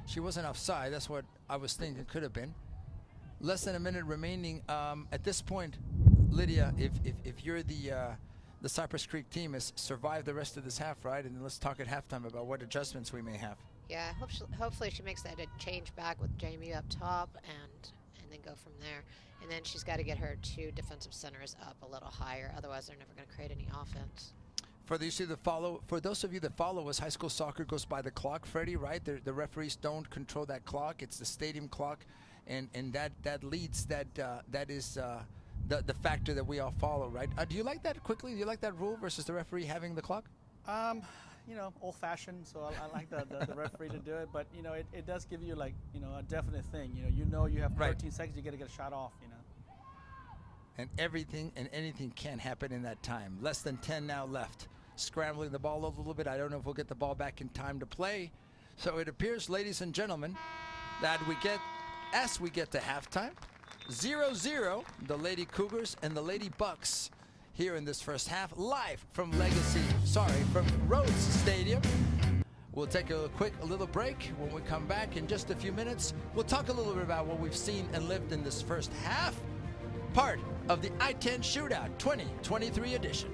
she wasn't offside. That's what I was thinking could have been. Less than a minute remaining. At this point, Lydia, if you're the Cypress Creek team, has survived the rest of this half, right? And then let's talk at halftime about what adjustments we may have. Yeah, hopefully she makes that a change back with Jamie up top and then go from there. And then she's got to get her 2 defensive centers up a little higher. Otherwise, they're never going to create any offense. For those of you that follow us, high school soccer goes by the clock, Fredy, right? The referees don't control that clock. It's the stadium clock, and that leads that is the factor that we all follow, right? Do you like that quickly? Do you like that rule versus the referee having the clock? Old-fashioned, so I like the referee to do it. But it does give you a definite thing. You have 13 seconds, you got to get a shot off. And everything and anything can happen in that time. Less than 10 now left. Scrambling the ball a little bit. I don't know if we'll get the ball back in time to play. So it appears, ladies and gentlemen, that as we get to halftime, 0-0, the Lady Cougars and the Lady Bucks here in this first half, live from Rhodes Stadium. We'll take a little break. When we come back in just a few minutes, we'll talk a little bit about what we've seen and lived in this first half, part of the I-10 Shootout 2023 edition.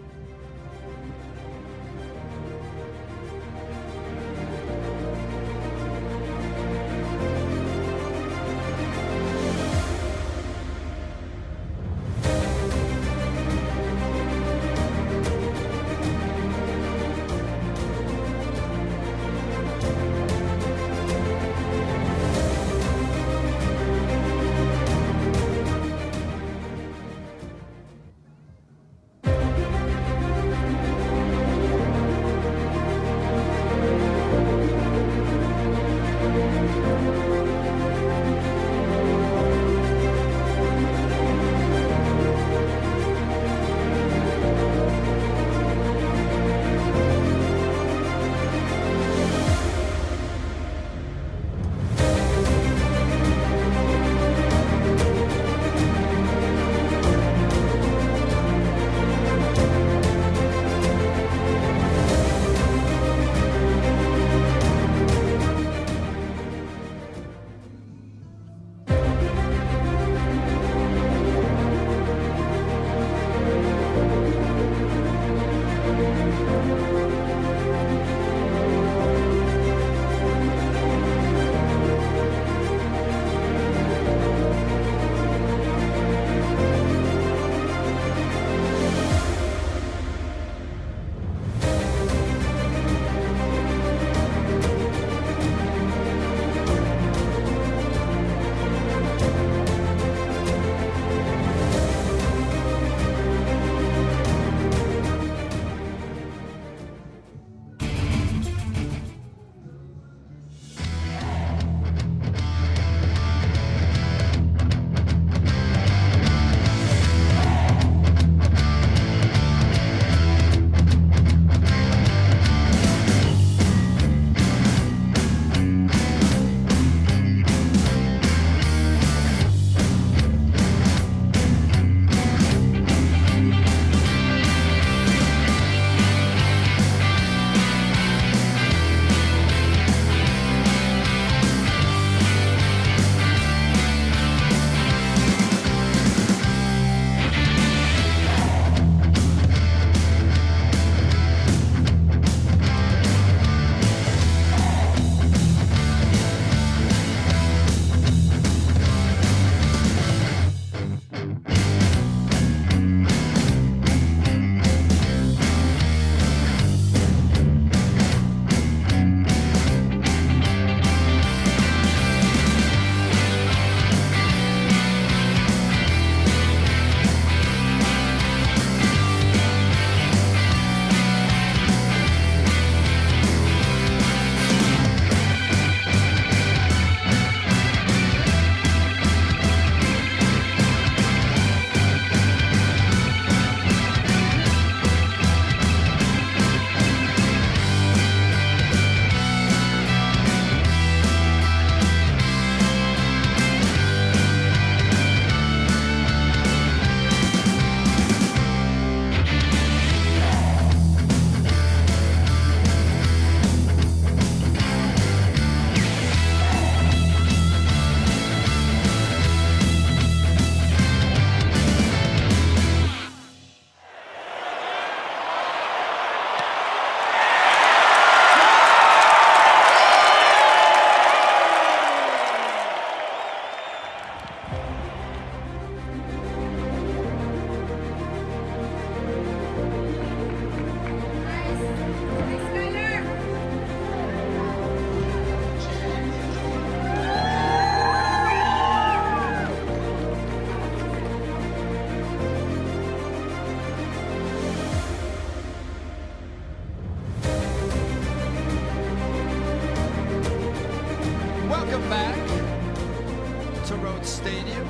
Stadium,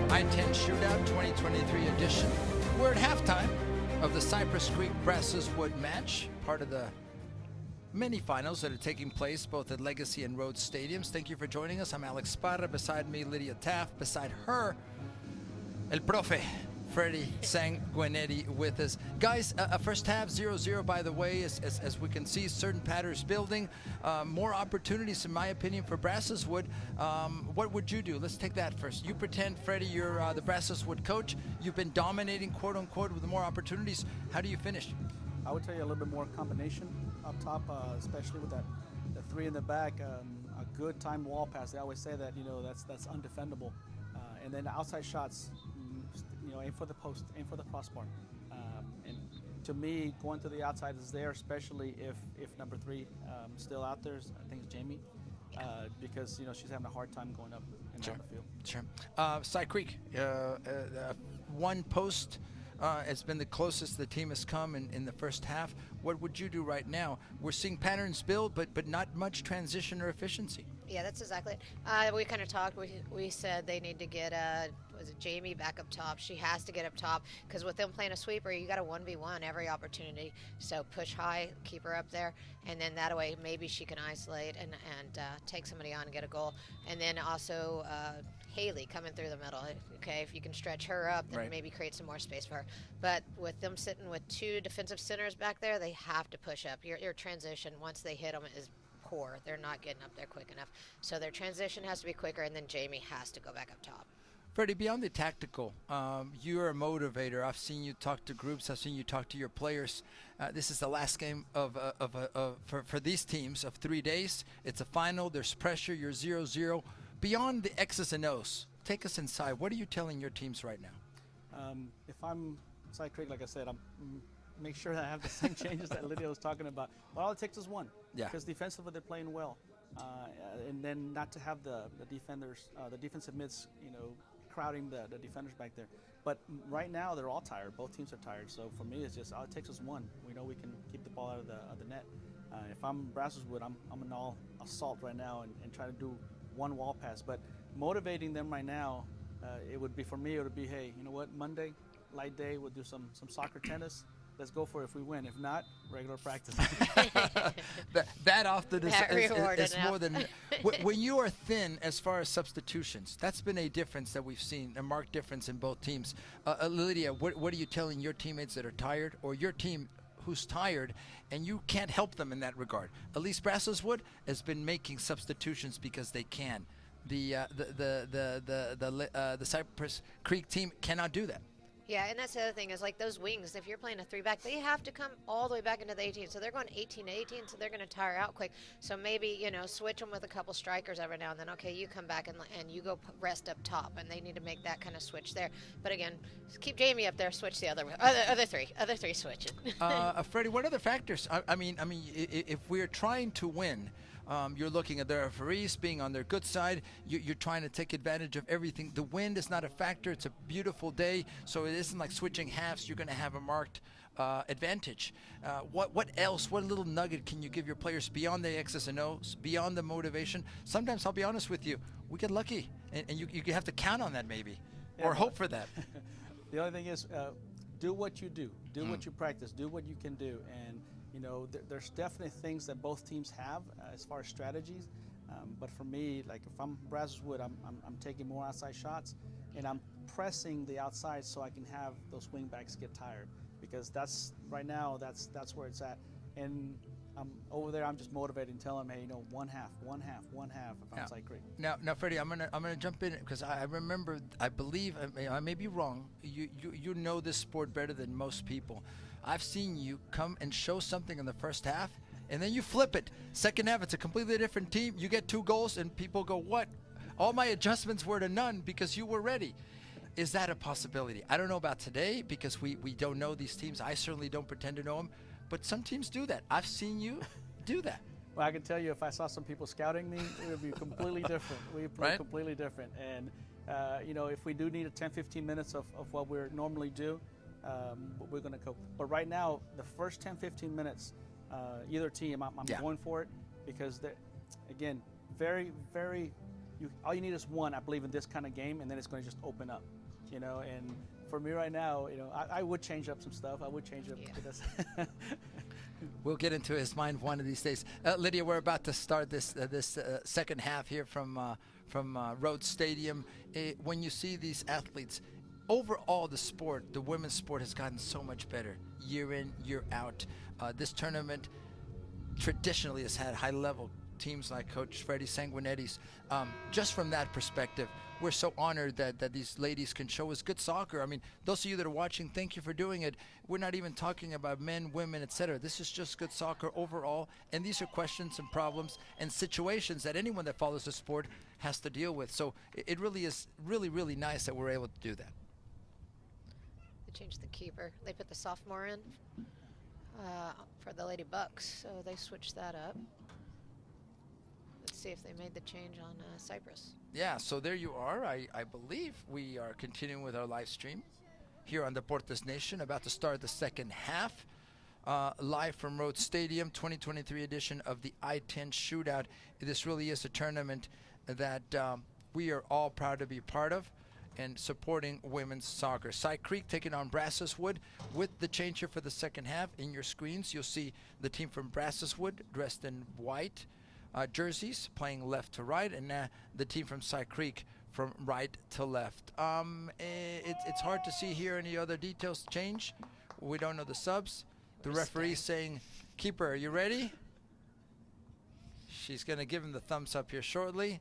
I-10 Shootout 2023 edition. We're at halftime of the Cypress Creek Brazoswood match, part of the many finals that are taking place both at Legacy and Rhodes stadiums. Thank you for joining us. I'm Alex Parra. Beside me, Lydia Taft. Beside her, El Profe, Fredy Sanguinetti with us. Guys, a first half 0-0, by the way, as we can see, certain patterns building. More opportunities, in my opinion, for Brazoswood. What would you do? Let's take that first. You pretend, Fredy, you're the Brazoswood coach. You've been dominating, quote unquote, with more opportunities. How do you finish? I would tell you a little bit more combination up top, especially with the three in the back. A good time wall pass. They always say that, that's undefendable. And then the outside shots, aim for the post, aim for the crossbar. And to me, going to the outside is there, especially if number 3 still out there. I think it's Jamie, because she's having a hard time going up and down the field. Sure. Cy Creek, one post has been the closest the team has come in the first half. What would you do right now? We're seeing patterns build, but not much transition or efficiency. Yeah, that's exactly it. We kind of talked. We said they need to get was it Jamie back up top? She has to get up top because with them playing a sweeper, you got a 1v1 every opportunity. So push high, keep her up there, and then that way maybe she can isolate and take somebody on and get a goal. And then also Haley coming through the middle. Okay, if you can stretch her up, then maybe create some more space for her. But with them sitting with 2 defensive centers back there, they have to push up. Your transition once they hit them is poor. They're not getting up there quick enough. So their transition has to be quicker, and then Jamie has to go back up top. Fredy, beyond the tactical, you're a motivator. I've seen you talk to groups. I've seen you talk to your players. This is the last game for these teams of 3 days. It's a final. There's pressure. You're 0-0. Beyond the X's and O's, take us inside. What are you telling your teams right now? If I'm Cy Creek, like I said, I'm make sure that I have the same changes that Lydia was talking about. But all it takes is one. Yeah. Because defensively they're playing well, and then not to have the defenders, the defensive mids, crowding the defenders back there. But right now they're all tired. Both teams are tired. So for me, it's just all it takes is one. We know we can keep the ball out of the net. If I'm Brazoswood, I'm an all assault right now and try to do one wall pass. But motivating them right now, it would be for me. It would be, hey, you know what? Monday, light day. We'll do some soccer, tennis. Let's go for it if we win. If not, regular practice. that often is enough. More than when you are thin as far as substitutions. That's been a difference that we've seen, a marked difference in both teams. Lydia, what are you telling your teammates that are tired, or your team who's tired, and you can't help them in that regard? At least Brazoswood has been making substitutions because they can. The Cypress Creek team cannot do that. Yeah, and that's the other thing is like those wings, if you're playing a 3-back, they have to come all the way back into the 18. So they're going 18 to 18, so they're going to tire out quick. So maybe, switch them with a couple strikers every now and then. Okay, you come back and you go rest up top, and they need to make that kind of switch there. But again, keep Jamie up there, switch the other three switching. Fredy, what other factors? I mean, if we're trying to win, you're looking at the referees being on their good side. You're trying to take advantage of everything. The wind is not a factor. It's a beautiful day, so it isn't like switching halves. You're going to have a marked advantage. What else? What little nugget can you give your players beyond the X's and O's, beyond the motivation? Sometimes, I'll be honest with you, we get lucky, and you have to count on that maybe, or hope for that. The only thing is, do what you do. Do what you practice. Do what you can do. And there's definitely things that both teams have as far as strategies, but for me, like if I'm Brazoswood, I'm taking more outside shots, and I'm pressing the outside so I can have those wing backs get tired, because that's right now that's where it's at. And over there, I'm just motivating, telling them, hey, one half. If I'm Cy Creek. Now, Fredy, I'm gonna jump in because I remember, I believe, I may be wrong. You know this sport better than most people. I've seen you come and show something in the first half, and then you flip it. Second half, it's a completely different team. You get 2 goals, and people go, what? All my adjustments were to none because you were ready. Is that a possibility? I don't know about today because we don't know these teams. I certainly don't pretend to know them, but some teams do that. I've seen you do that. Well, I can tell you, if I saw some people scouting me, it would be completely different. We'd be completely different. And, if we do need 10-15 minutes of what we normally do, we're going to cope. But right now, the first 10-15 minutes, either team, I'm going for it because, again, very, very all you need is one, I believe, in this kind of game, and then it's going to just open up, you know. And for me right now, you know, I would change up some stuff. I would change up this. We'll get into his mind one of these days. Lydia, we're about to start this second half here from Rhodes Stadium. When you see these athletes, overall the sport, the women's sport has gotten so much better year in, year out. This tournament traditionally has had high-level teams like Coach Fredy Sanguinetti's. Just from that perspective, we're so honored that these ladies can show us good soccer. I mean, those of you that are watching, thank you for doing it. We're not even talking about men, women, etc. This is just good soccer overall, and these are questions and problems and situations that anyone that follows the sport has to deal with. So it really is really nice that we're able to do that. They changed the keeper. They put the sophomore in for the Lady Bucks, so they switched that up. Let's see if they made the change on Cyprus. Yeah, so there you are. I believe we are continuing with our live stream here on Deportes Nation, about to start the second half. Live from Rhodes Stadium, 2023 edition of the I-10 Shootout. This really is a tournament that we are all proud to be part of and supporting women's soccer. Cy Creek taking on Brazoswood with the change here for the second half. In your screens, you'll see the team from Brazoswood dressed in white jerseys, playing left to right, and the team from Cy Creek from right to left. It's hard to see here any other details change. We don't know the subs. The referee saying, "Keeper, are you ready?" She's going to give him the thumbs up here shortly.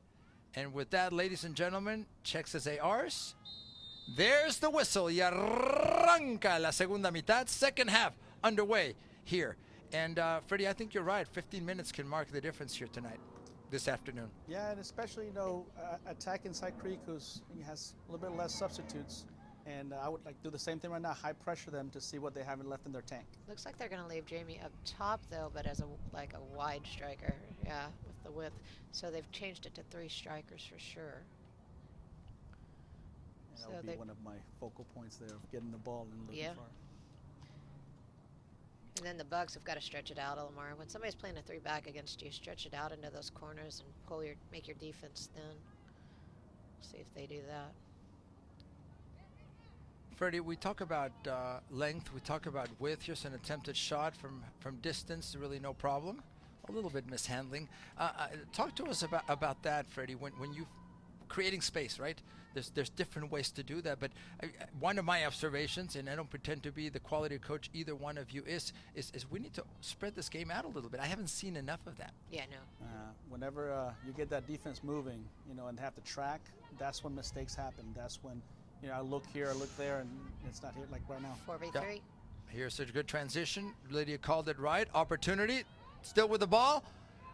And with that, ladies and gentlemen, checks his ARs. There's the whistle. Y arranca la segunda mitad. Second half underway here. And Fredy, I think you're right. 15 minutes can mark the difference here tonight, this afternoon. Yeah, and especially, you know, attacking Cy Creek, he has a little bit less substitutes. And I would like do the same thing right now, high pressure them to see what they have left in their tank. Looks like they're going to leave Jamie up top, though, but as a wide striker, yeah, with the width. So they've changed it to 3 strikers for sure. And that would be one of my focal points there, of getting the ball and looking far. And then the Bucks have got to stretch it out a little more. When somebody's playing a 3-back against you, stretch it out into those corners and make your defense thin. See if they do that. Fredy, we talk about length, we talk about width. Here's an attempted shot from distance, really no problem. A little bit mishandling. Talk to us about that, Fredy, when you creating space, right? There's different ways to do that, but one of my observations, and I don't pretend to be the quality coach either one of you is we need to spread this game out a little bit. I haven't seen enough of that. Yeah, no. Whenever you get that defense moving, you know, and have to track, that's when mistakes happen. That's when, you know, I look here, I look there, and it's not here like right now. 4v3. Yeah. Here's a good transition. Lydia called it right. Opportunity, still with the ball.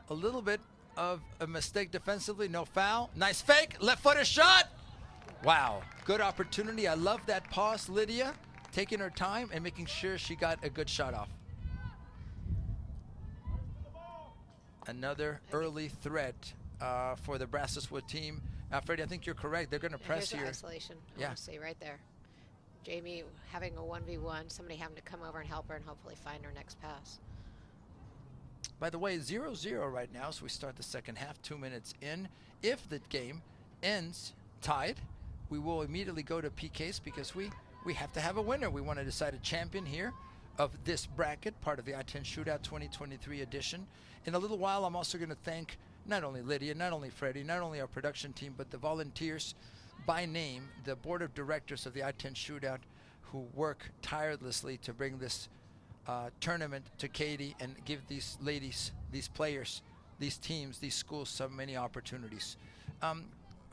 A little bit of a mistake defensively, no foul. Nice fake, left-footed shot. Wow, good opportunity. I love that pause, Lydia, taking her time and making sure she got a good shot off. Another early threat for the Brazoswood team. Fredy, I think you're correct. They're going to press here. here. Isolation. Yeah. See right there. Jamie having a 1v1, somebody having to come over and help her and hopefully find her next pass. By the way, 0-0 right now, so we start the second half, 2 minutes in. If the game ends tied, we will immediately go to PKs because we have to have a winner. We want to decide a champion here of this bracket, part of the I-10 Shootout 2023 edition. In a little while, I'm also going to thank not only Lydia, not only Fredy, not only our production team, but the volunteers by name, the board of directors of the I-10 Shootout, who work tirelessly to bring this tournament to Katy and give these ladies, these players, these teams, these schools so many opportunities.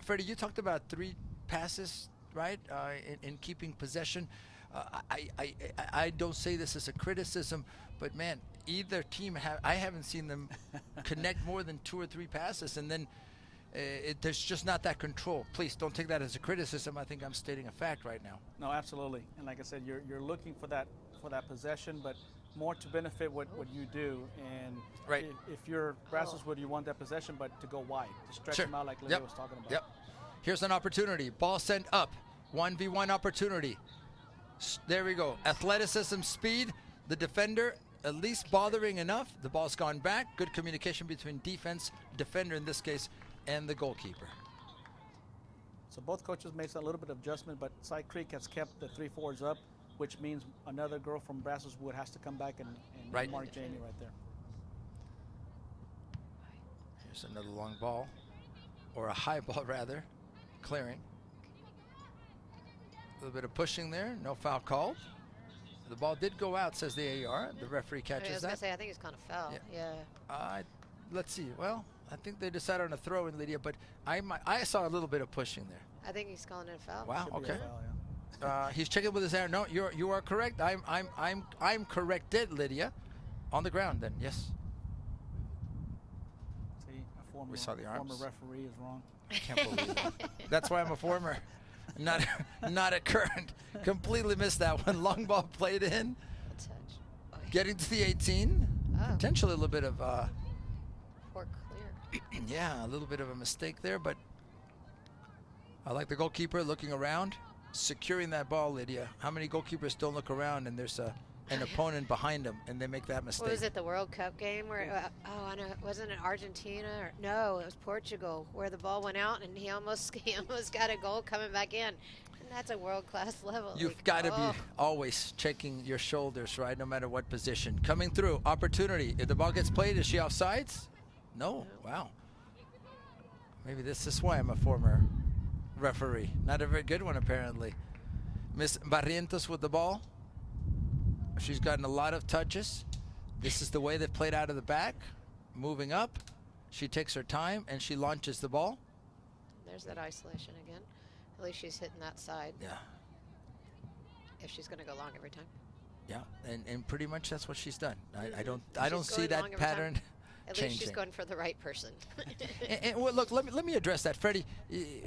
Fredy, you talked about 3 passes, right, in keeping possession. I don't say this as a criticism, but man, either team, I haven't seen them connect more than 2 or 3 passes, and then there's just not that control. Please don't take that as a criticism. I think I'm stating a fact right now. No, absolutely. And like I said, you're looking for that possession, but more to benefit what you do. And right. if you're Brazoswood, you want that possession, but to go wide, to stretch them out like Lydia was talking about. Yep. Here's an opportunity. Ball sent up. 1v1 opportunity. There we go. Athleticism, speed. The defender at least bothering enough. The ball's gone back. Good communication between defense, defender in this case, and the goalkeeper. So both coaches made a little bit of adjustment, but Side Creek has kept the 3 forwards up, which means another girl from Brazoswood has to come back and Right. mark Jamie right there. Here's another long ball, or a high ball rather, clearing. A little bit of pushing there, no foul called. The ball did go out, says the AR. The referee I catches was gonna that. say, I think it's kind of foul. Yeah. Yeah. Let's see. Well, I think they decided on a throw in, Lydia, but I saw a little bit of pushing there. I think he's calling it a foul. Wow. Should be a Okay. foul, yeah. He's checking with his arm. No, you are correct. I'm corrected, Lydia. On the ground, then. Yes. See, a former, We saw the arms. former referee is wrong. I can't believe it. That's why I'm a former, not a current. Completely missed that one. Long ball played in. A touch. Oh, Getting to the 18. Oh. Potentially a little bit of poor clear. yeah, a little bit of a mistake there, but I like the goalkeeper looking around, securing that ball, Lydia. How many goalkeepers don't look around and there's an opponent behind them and they make that mistake? What was it, the World Cup game where, I know, wasn't it Argentina? Or, no, it was Portugal, where the ball went out and he almost got a goal coming back in. And that's a world-class level. You've Like, got to oh. be always checking your shoulders, right, no matter what position. Coming through, opportunity. If the ball gets played, is she offsides? No. Wow. Maybe this is why I'm a former referee. Not a very good one, apparently. Miss Barrientos with the ball. She's gotten a lot of touches. This is the way they've played out of the back. Moving up. She takes her time, and she launches the ball. There's that isolation again. At least she's hitting that side. Yeah. If she's going to go long every time. Yeah, and pretty much that's what she's done. I don't She's see going that long every time. pattern At changing. least she's going for the right person. And well, look, let me address that, Fredy.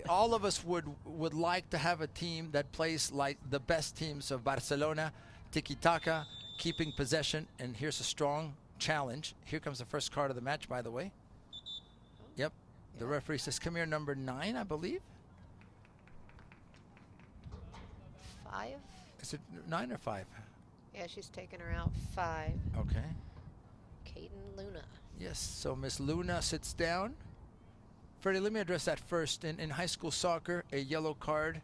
All of us would like to have a team that plays like the best teams of Barcelona, tiki-taka, keeping possession, and here's a strong challenge. Here comes the first card of the match, by the way. Yep, the referee says, come here, number 9, I believe. 5? Is it 9 or 5? Yeah, she's taking her out 5. Okay. Katy Luna. Yes, so Miss Luna sits down. Fredy, let me address that first. In high school soccer, a yellow card.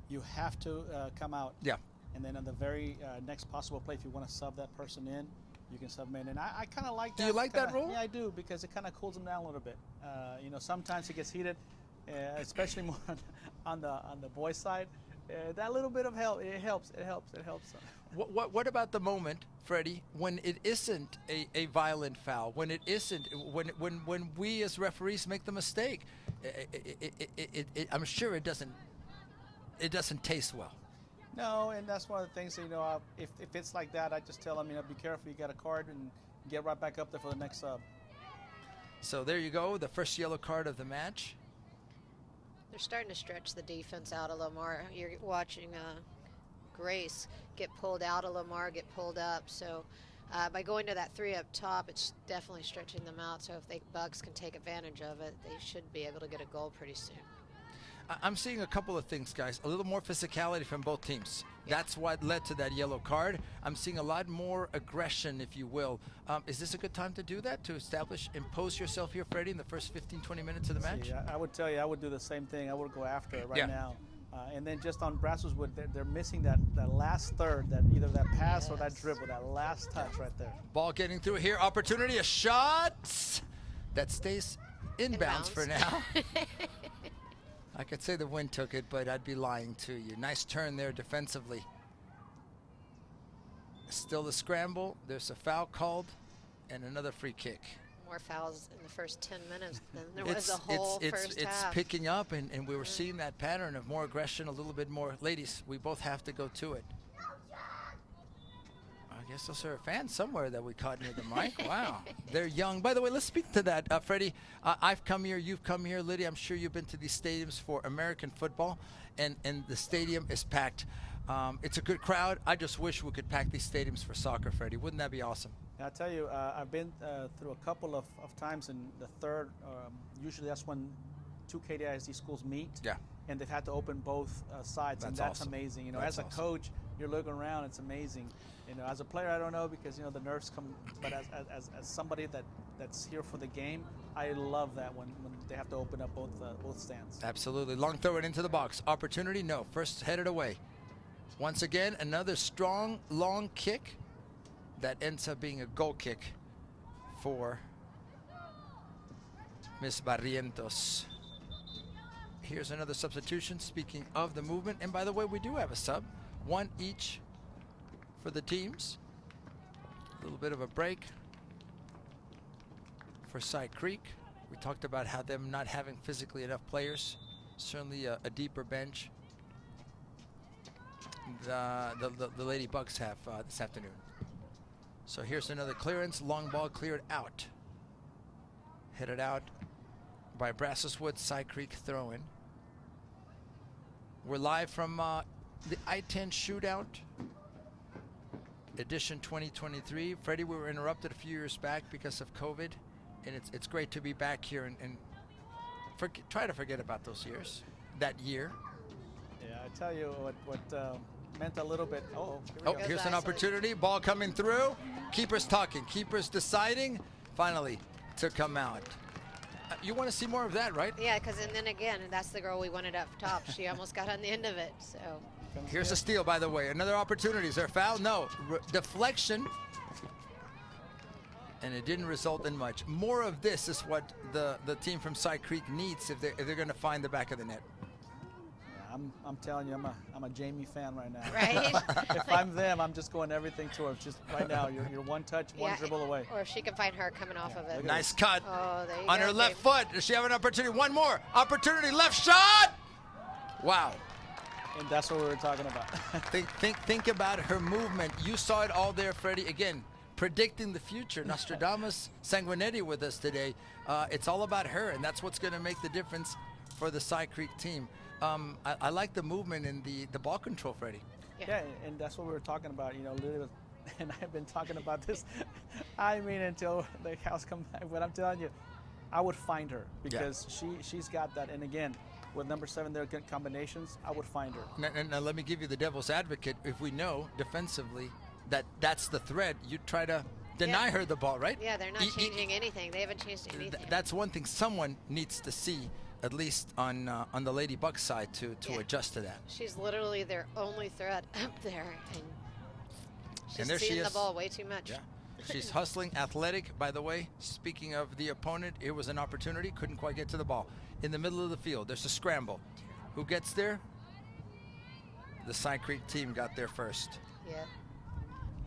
You have to come out. Yeah. And then on the very next possible play, if you want to sub that person in, you can sub them in. And I kind of like that. Do you like that rule? Yeah, I do, because it kind of cools them down a little bit. You know, sometimes it gets heated, especially more on the boys' side. That little bit of help, it helps. What about the moment, Fredy, when it isn't a violent foul, when it isn't, when we as referees make the mistake, I'm sure it doesn't taste well. No, and that's one of the things, you know, if it's like that, I just tell them, you know, be careful, you got a card, and get right back up there for the next sub. So there you go, the first yellow card of the match. They're starting to stretch the defense out a little more. You're watching Grace get pulled out a little more, get pulled up. So by going to that 3 up top, it's definitely stretching them out. So if the Bucks can take advantage of it, they should be able to get a goal pretty soon. I'm seeing a couple of things, guys. A little more physicality from both teams. Yeah. That's what led to that yellow card. I'm seeing a lot more aggression, if you will. Is this a good time to do that, to impose yourself here, Fredy, in the first 15, 20 minutes of the match? See, I would tell you, I would do the same thing. I would go after it right now. And then just on Brazoswood, they're missing that last third, that either that pass or that dribble, that last touch right there. Ball getting through here. Opportunity, a shot that stays inbounds for now. I could say the wind took it, but I'd be lying to you. Nice turn there defensively. Still the scramble. There's a foul called and another free kick. More fouls in the first 10 minutes than there was the whole first it's half. picking up, and we were seeing that pattern of more aggression, a little bit more. Ladies, we both have to go to it. I guess those are fans somewhere that we caught near the mic. Wow, they're young. By the way, let's speak to that, Fredy. I've come here, you've come here, Lydia. I'm sure you've been to these stadiums for American football, and the stadium is packed. It's a good crowd. I just wish we could pack these stadiums for soccer, Fredy. Wouldn't that be awesome? I'll tell you, I've been through a couple of times, in the third, usually that's when 2 KDISD schools meet. Yeah. And they've had to open both sides, and that's awesome. amazing. You know, That's as a awesome. coach, you're looking around. It's amazing. You know, as a player, I don't know because, you know, the nerves come. But as somebody that's here for the game, I love that when they have to open up both stands. Absolutely. Long throw it into the box. Opportunity? No. First headed away. Once again, another strong, long kick that ends up being a goal kick for Miss Barrientos. Here's another substitution. Speaking of the movement, and by the way, we do have a sub. One each for the teams. A little bit of a break for Side Creek. We talked about how them not having physically enough players. Certainly a deeper bench. The Lady Bucks have this afternoon. So here's another clearance. Long ball cleared out. Headed out by Brazoswood. Side Creek throw-in. We're live from the I-10 Shootout edition 2023. Fredy, we were interrupted a few years back because of COVID, and it's great to be back here and try to forget about those years, that year. Yeah, I tell you what meant a little bit. Here's an opportunity. Ball coming through. Keepers talking. Keepers deciding. Finally to come out. You want to see more of that, right? Yeah, because and then again, that's the girl we wanted up top. She almost got on the end of it. So here's a steal, by the way. Another opportunity. Is there a foul? No. Deflection. And it didn't result in much. More of this is what the team from Side Creek needs if they're going to find the back of the net. I'm telling you, I'm a Jamie fan right now. Right? If I'm them, I'm just going everything to her. Just right now, you're one touch, one dribble away. Or if she can find her coming off of it. Nice cut. Oh, there you on go, her left foot. Does she have an opportunity? One more opportunity. Left shot. Wow. And that's what we were talking about. think about her movement. You saw it all there, Fredy. Again, predicting the future. Nostradamus Sanguinetti with us today. It's all about her, and that's what's going to make the difference for the Side Creek team. I like the movement and the ball control, Fredy. Yeah, and that's what we were talking about. You know, Lydia and I've been talking about this. I mean, until the cows come back. But I'm telling you, I would find her because she's got that. And again, with number 7, their good combinations, I would find her. Now, let me give you the devil's advocate. If we know defensively that's the thread, you try to deny her the ball, right? Yeah, they're not changing anything. They haven't changed anything. That's one thing someone needs to see, at least on the Lady Buck side, to adjust to that. She's literally their only threat up there, and she's there seeing the ball way too much. Yeah. She's hustling, athletic. By the way, speaking of the opponent, it was an opportunity. Couldn't quite get to the ball. In the middle of the field, there's a scramble. Who gets there? The Side Creek team got there first. Yeah.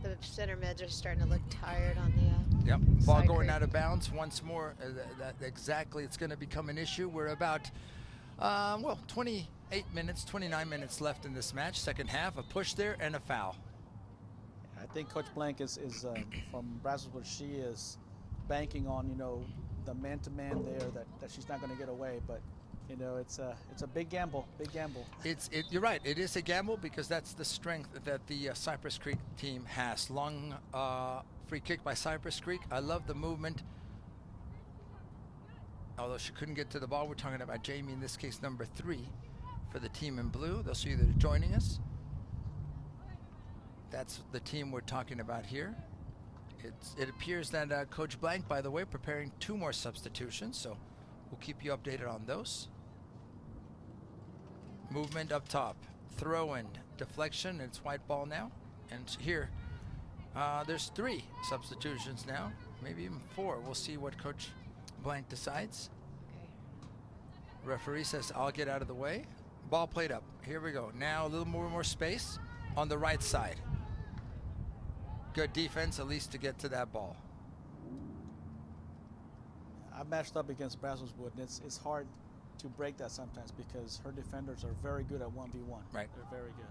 The center mids are starting to look tired on the Ball going out of bounds once more. Exactly, it's going to become an issue. We're about 29 minutes left in this match. Second half, a push there and a foul. I think Coach Blank is from Brazoswood. She is banking on, you know, the man-to-man there that she's not going to get away. But you know, it's a big gamble. You're right. It is a gamble because that's the strength that the Cypress Creek team has. Long free kick by Cypress Creek. I love the movement. Although she couldn't get to the ball, we're talking about Jamie, in this case, number 3 for the team in blue. Those of you that are joining us, that's the team we're talking about here. It appears that Coach Blank, by the way, preparing 2 more substitutions, so we'll keep you updated on those. Movement up top, throw in, deflection, it's white ball now. And here, there's 3 substitutions now, maybe even 4. We'll see what Coach Blank decides. Okay. Referee says, I'll get out of the way. Ball played up. Here we go. Now a little more space on the right side. Good defense, at least, to get to that ball. I've matched up against Brazoswood, and it's hard to break that sometimes because her defenders are very good at 1v1. Right. They're very good.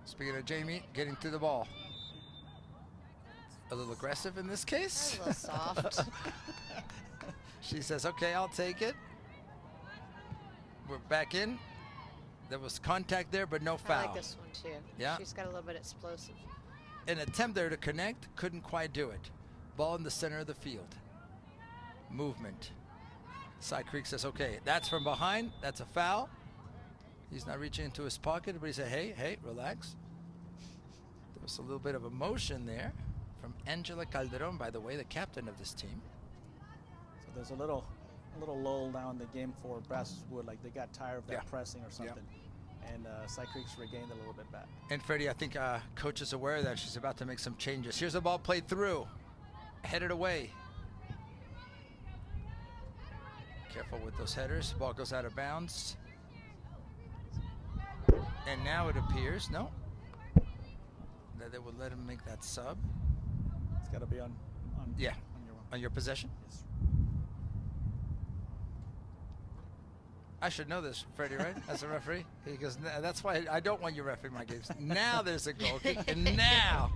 Speaking of Jamie, getting to the ball. A little aggressive in this case. A little soft. She says, okay, I'll take it. We're back in. There was contact there, but no foul. I like this one, too. Yeah. She's got a little bit explosive. An attempt there to connect, couldn't quite do it. Ball in the center of the field. Movement. Side Creek says, okay, that's from behind. That's a foul. He's not reaching into his pocket, but he said, hey, relax. There was a little bit of emotion there from Angela Calderon, by the way, the captain of this team. So there's a little lull now in the game for Brazoswood, like they got tired of that pressing or something. And Cy Creek's regained a little bit back. And Fredy, I think coach is aware of that. She's about to make some changes. Here's the ball played through, headed away. Careful with those headers. Ball goes out of bounds. And now it appears, no, that they would let him make that sub. It's got to be on your possession. Yes. I should know this, Fredy, right? As a referee, because that's why I don't want you refereeing my games. Now there's a goal kick, and now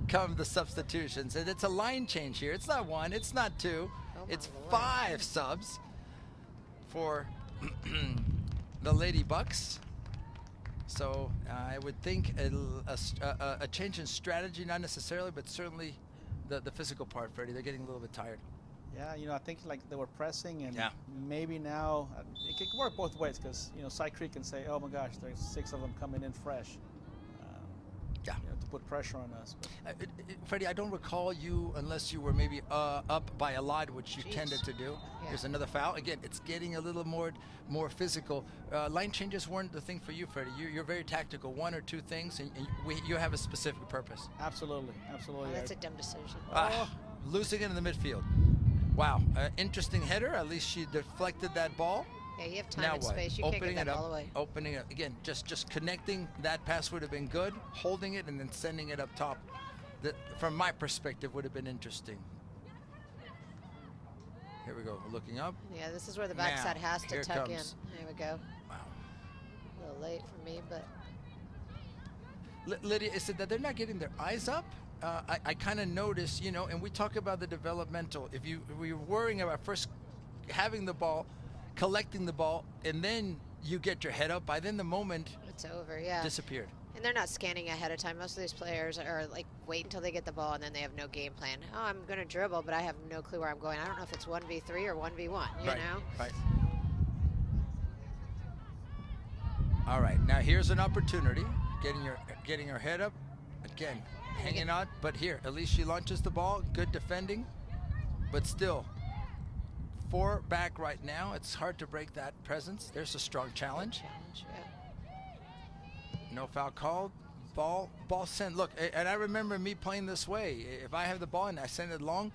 come the substitutions, and it's a line change here. It's not one, it's not two, it's Lord. 5 subs for the Lady Bucks. So I would think a change in strategy, not necessarily, but certainly the physical part, Fredy. They're getting a little bit tired. Yeah, I think like they were pressing, and Yeah. maybe now it could work both ways, because Cy Creek can say, "Oh my gosh, there's 6 of them coming in fresh," to put pressure on us. Fredy, I don't recall you, unless you were maybe up by a lot, which you tended to do. Yeah. There's another foul. Again, it's getting a little more physical. Line changes weren't the thing for you, Fredy. You're very tactical. 1 or 2 things, and you have a specific purpose. Absolutely. Oh, that's a dumb decision. Losing it in the midfield. Wow, interesting header. At least she deflected that ball. Yeah, you have time Now and what? space. You Opening can't get it that up. ball away. Opening it again. Just connecting that pass would have been good. Holding it and then sending it up top. From my perspective, would have been interesting. Here we go. Looking up. Yeah, this is where the backside has to here tuck comes. in. There we go. Wow. A little late for me, but Lydia, is it that they're not getting their eyes up? I kind of noticed, and we talk about the developmental. If we're worrying about first having the ball, collecting the ball, and then you get your head up, by then the moment it's over. Yeah. disappeared. And they're not scanning ahead of time. Most of these players are like wait until they get the ball and then they have no game plan. Oh, I'm going to dribble, but I have no clue where I'm going. I don't know if it's 1v3 or 1v1, you know? Right. All right, now here's an opportunity. Getting her head up. Again, hanging on, but here, at least she launches the ball. Good defending, but still 4 back right now. It's hard to break that presence. There's a strong challenge. No foul called. Ball sent. Look, and I remember me playing this way. If I have the ball and I send it long,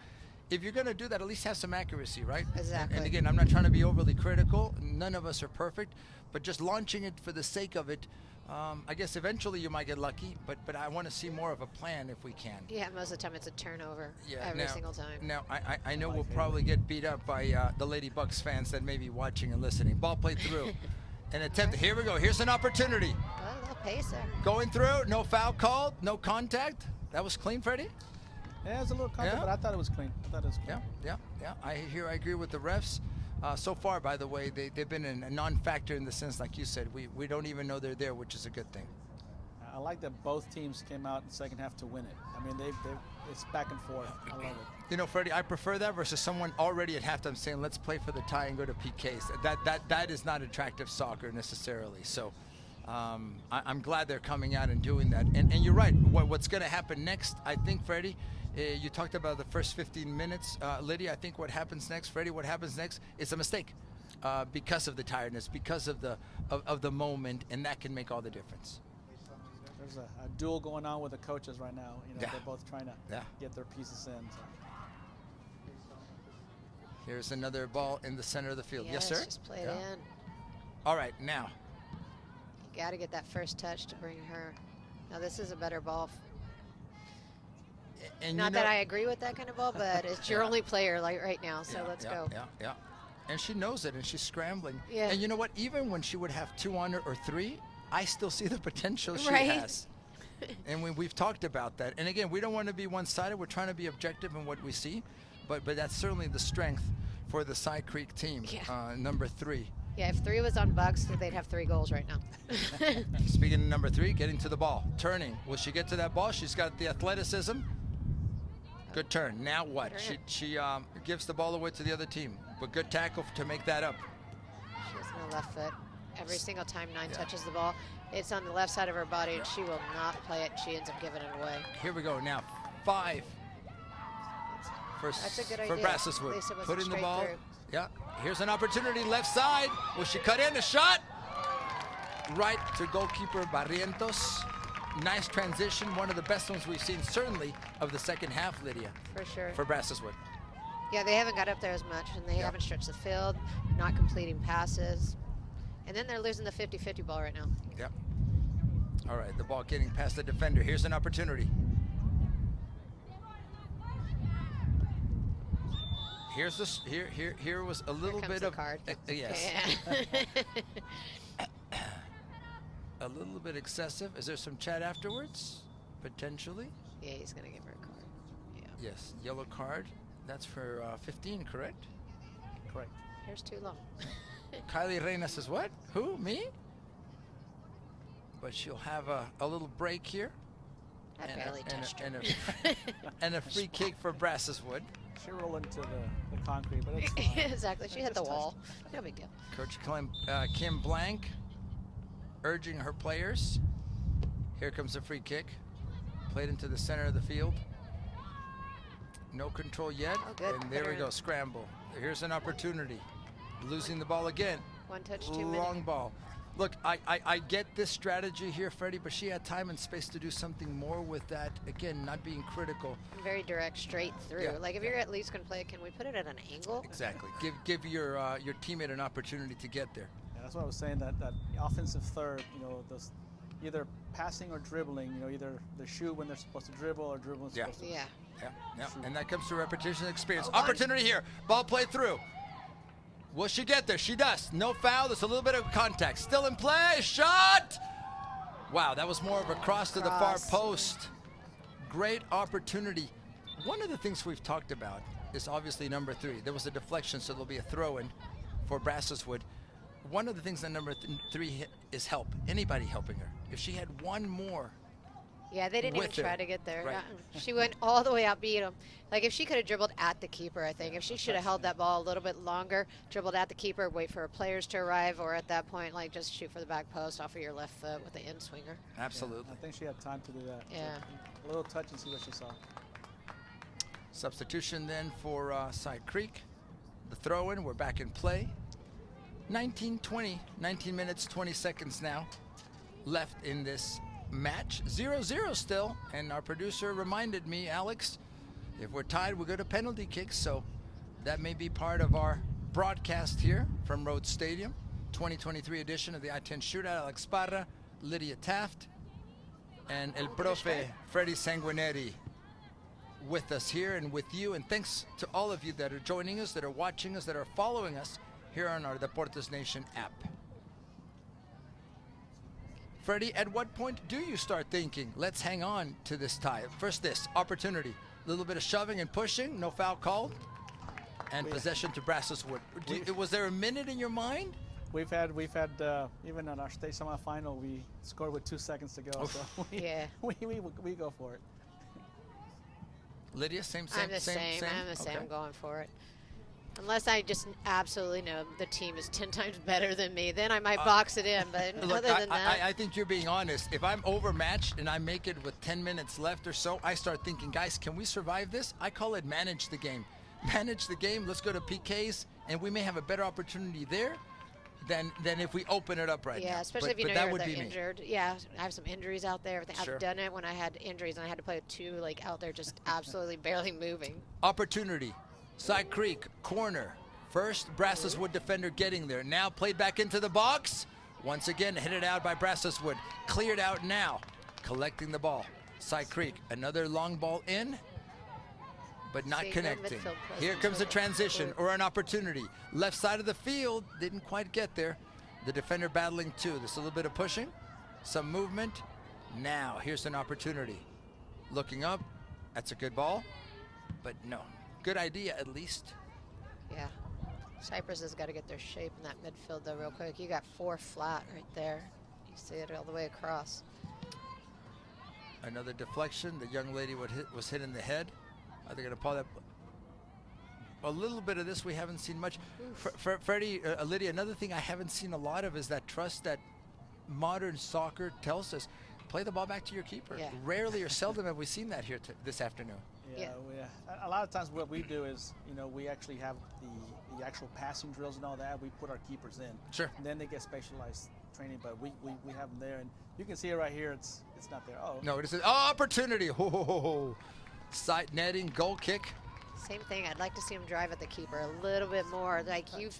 if you're going to do that, at least have some accuracy, right? Exactly. And again, I'm not trying to be overly critical. None of us are perfect, but just launching it for the sake of it, I guess eventually you might get lucky, but I want to see more of a plan if we can. Yeah, most of the time it's a turnover every single time. Now, I know we'll probably get beat up by the Lady Bucks fans that may be watching and listening. Ball played through. An attempt. Here we go. Here's an opportunity. Well, a little pace there. Going through. No foul called. No contact. That was clean, Fredy? Yeah, it was a little contact, but I thought it was clean. Yeah. I agree with the refs. So far, by the way, they've been a non-factor in the sense, like you said, we don't even know they're there, which is a good thing. I like that both teams came out in the second half to win it. I mean, it's back and forth. I love it. Fredy, I prefer that versus someone already at halftime saying, let's play for the tie and go to PKs. That is not attractive soccer necessarily. So I'm glad they're coming out and doing that. And you're right. What's going to happen next, I think, Fredy, you talked about the first 15 minutes. Lydia, I think what happens next, Fredy, what happens next is a mistake because of the tiredness, because of the moment, and that can make all the difference. There's a duel going on with the coaches right now. They're both trying to get their pieces in. So. Here's another ball in the center of the field. Yes, sir? Just play it in. All right, now. You got to get that first touch to bring her. Now, this is a better ball. And Not that I agree with that kind of ball, but it's your only player right now, so let's go. Yeah. And she knows it, and she's scrambling. Yeah. And you know what? Even when she would have 2 on her or 3, I still see the potential she Right. has. And we've talked about that. And again, we don't want to be one-sided. We're trying to be objective in what we see. But that's certainly the strength for the Cy Creek team, number 3. Yeah, if 3 was on Bucks, they'd have 3 goals right now. Speaking of number 3, getting to the ball, turning. Will she get to that ball? She's got the athleticism. Good turn. Now what? She gives the ball away to the other team. But good tackle to make that up. She has no left foot. every single time 9 Yeah. touches the ball. It's on the left side of her body, and she will not play it. She ends up giving it away. Here we go now. 5 That's a good for idea. At Brazoswood. least it wasn't Putting the straight ball. through. Yeah. Here's an opportunity left side. Will she cut in a shot? Right to goalkeeper Barrientos. Nice transition. One of the best ones we've seen, certainly, of the second half, Lydia, For sure. for Brazoswood. Yeah, they haven't got up there as much, and they haven't stretched the field, not completing passes. And then they're losing the 50-50 ball right now. Yep. All right, the ball getting past the defender. Here's an opportunity. Here's this. Here was a little comes bit the of card. yes, Yeah. a little bit excessive. Is there some chat afterwards? Potentially. Yeah, he's going to give her a card. Yeah. Yes, yellow card. That's for 15, correct? Correct. Hair's too long. Kylie Reina says what? Who? Me? But she'll have a little break here. I barely touched her. And a free kick for Brazoswood. She rolled into the concrete, but it's fine. Exactly. She hit the wall. No big deal. Coach Kim Blank urging her players. Here comes a free kick. Played into the center of the field. No control yet. Oh, good. And there Put we her go, in. scramble. Here's an opportunity. Losing the ball again. One touch too many. Long ball. Look, I get this strategy here, Fredy, but she had time and space to do something more with that. Again, not being critical. Very direct, straight through. Yeah. Like if you're at least going to play it, can we put it at an angle? Exactly. Give your teammate an opportunity to get there. Yeah, that's what I was saying. That offensive third, those either passing or dribbling. Either they shoot when they're supposed to dribble or dribble when they're supposed to. Yeah. Yeah. And that comes to repetition and experience. Oh, Opportunity here. Ball played through. Will she get there? She does. No foul. There's a little bit of contact. Still in play. Shot! Wow, that was more of a cross to the far Cross. post. Great opportunity. One of the things we've talked about is obviously number 3. There was a deflection, so there'll be a throw-in for Brazoswood. One of the things that number 3 hit is help. Anybody helping her. If she had one more. Yeah, they didn't even With her. try to get there. Right. She went all the way out, beat him. Like if she could have dribbled at the keeper, I think. If she should have held that ball a little bit longer, dribbled at the keeper, wait for her players to arrive, or at that point, like just shoot for the back post off of your left foot with the in swinger. Absolutely. I think she had time to do that. Yeah. A little touch and see what she saw. Substitution then for Side Creek. The throw-in, we're back in play. 19 minutes, 20 seconds now left in this match. 0-0 still, and our producer reminded me, Alex, if we're tied, we go to penalty kicks, so that may be part of our broadcast here from Rhodes Stadium. 2023 edition of the I-10 Shootout. Alex Parra, Lydia Taft, and El Profe Fredy Sanguinetti with us here and with you. And thanks to all of you that are joining us, that are watching us, that are following us here on our Deportes Nation app. Fredy, at what point do you start thinking, let's hang on to this tie? First this, opportunity. A little bit of shoving and pushing, no foul called, and possession to Brazoswood. Was there a minute in your mind? We've had even on our state semifinal, we scored with 2 seconds to go. So we go for it. Lydia, same. I'm the same. I'm the same. I'm going for it. Unless I just absolutely know the team is 10 times better than me, then I might box it in. But Look, other than that, I think you're being honest. If I'm overmatched and I make it with 10 minutes left or so, I start thinking, guys, can we survive this? I call it manage the game. Manage the game. Let's go to PKs, and we may have a better opportunity there than if we open it up right now. yeah, especially But if you that know would they're be me. injured. Yeah, I have some injuries out there. Everything. Sure. I've done it when I had injuries and I had to play with 2 like out there just absolutely barely moving. Opportunity. Side Creek, corner. First, Brazoswood defender getting there. Now played back into the box. Once again, hit it out by Brazoswood. Cleared out now. Collecting the ball. Side Creek, another long ball in, but not Seeing connecting. that midfield Here presence comes a with it. transition or an opportunity. Left side of the field, didn't quite get there. The defender battling too. There's a little bit of pushing, some movement. Now, here's an opportunity. Looking up, that's a good ball, but no. Good idea at least. Yeah. Cyprus has got to get their shape in that midfield though real quick. You got 4 flat right there. You see it all the way across. Another deflection. The young lady was hit in the head. Are they going to call that? a little bit of this. We haven't seen much. Fredy, Lydia, another thing I haven't seen a lot of is that trust that modern soccer tells us. Play the ball back to your keeper. Yeah. Rarely or seldom have we seen that here this afternoon. Yeah, a lot of times what we do is, we actually have the actual passing drills and all that. We put our keepers in. Sure. And then they get specialized training, but we have them there, and you can see it right here. It's not there. Oh. No, it is an opportunity. Side netting, goal kick. Same thing. I'd like to see him drive at the keeper a little bit more. Like you've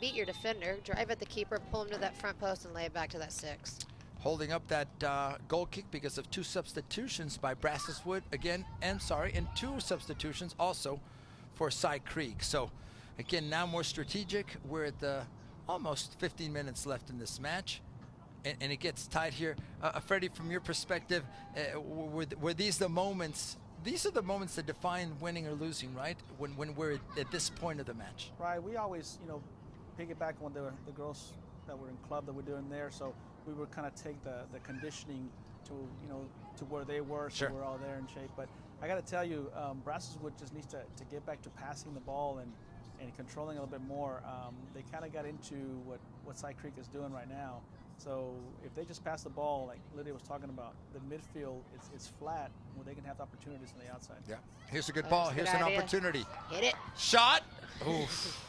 beat your defender. Drive at the keeper, pull him to that front post, and lay it back to that 6. Holding up that goal kick because of 2 substitutions by Brazoswood again, and 2 substitutions also for Side Creek. So again, now more strategic. We're at the almost 15 minutes left in this match, and it gets tied here. Fredy, from your perspective, were these the moments? These are the moments that define winning or losing, right? When we're at this point of the match. Right. We always, piggyback on the girls that were in club that we're doing there. So we would kind of take the conditioning to where they were, so Sure. we're all there in shape. But I got to tell you, Brazoswood just needs to get back to passing the ball and controlling a little bit more. They kind of got into what Side Creek is doing right now. So if they just pass the ball, like Lydia was talking about, the midfield it's flat where they can have the opportunities on the outside. Yeah. Here's a good ball. That's a good Here's an idea. opportunity. Hit it. Shot. Oof.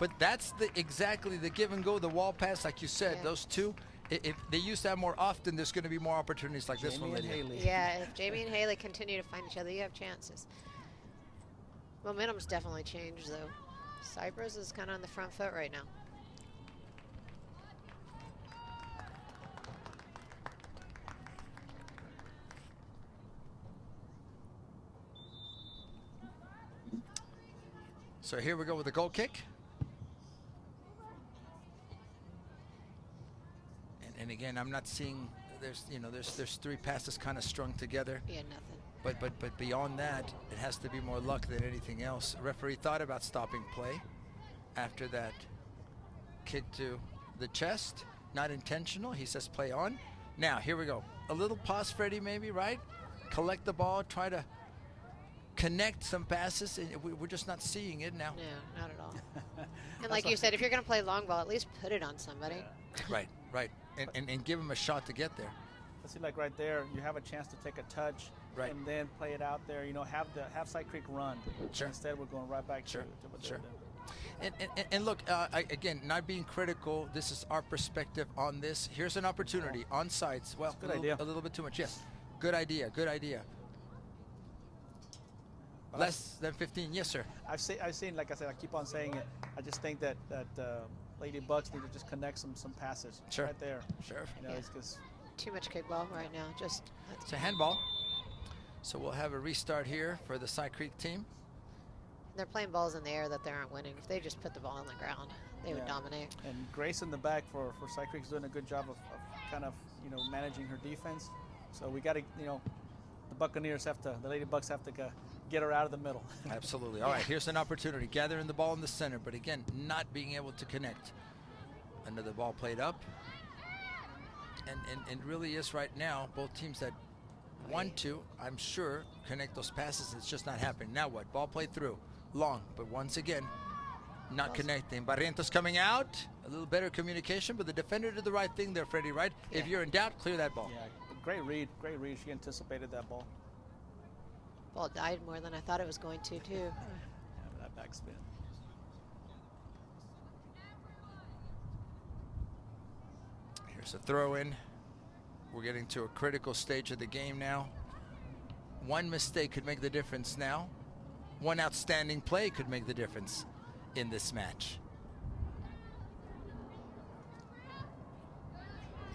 But that's exactly the give and go, the wall pass, like you said. Yeah. Those two, if they use that more often, there's going to be more opportunities like this one, Jamie and Lydia. Haley. Yeah, if Jamie and Haley continue to find each other, you have chances. Momentum's definitely changed, though. Cyprus is kind of on the front foot right now. So here we go with the goal kick. And again, I'm not seeing, there's 3 passes kind of strung together. Yeah, nothing. But beyond that, it has to be more luck than anything else. Referee thought about stopping play after that kick to the chest. Not intentional. He says play on. Now, here we go. A little pause, Fredy, maybe, right? Collect the ball, try to connect some passes, and we're just not seeing it now. No, not at all. And like you said, if you're going to play long ball, at least put it on somebody. Right. And give him a shot to get there. Let's see, like right there, you have a chance to take a touch Right. and then play it out there. Have Side Creek run. Sure. Instead, we're going right back to what Sure. they're doing. And look, again, not being critical, this is our perspective on this. Here's an opportunity on sides. Well, Good idea. A little bit too much. Yes. Good idea. Less than 15. Yes, sir. I've seen, like I said, I keep on saying it. I just think that Lady Bucks need to just connect some passes Sure. right there. Sure. Yeah. It's because Too much kickball right now. It's a handball. So we'll have a restart here for the Side Creek team. They're playing balls in the air that they aren't winning. If they just put the ball on the ground, they would dominate. And Grace in the back for Side Creek's doing a good job of kind of managing her defense. So we got to the Lady Bucks have to get her out of the middle. Absolutely. All right, here's an opportunity. Gathering the ball in the center, but again, not being able to connect. Another ball played up. And really is right now, both teams that want to, I'm sure, connect those passes. It's just not happening. Now what? Ball played through. Long, but once again, not connecting. Barrientos coming out. A little better communication, but the defender did the right thing there, Fredy, right? Yeah. If you're in doubt, clear that ball. Yeah, great read. She anticipated that ball. Ball died more than I thought it was going to, too. Yeah, that backspin. Here's a throw in. We're getting to a critical stage of the game now. One mistake could make the difference now. One outstanding play could make the difference in this match.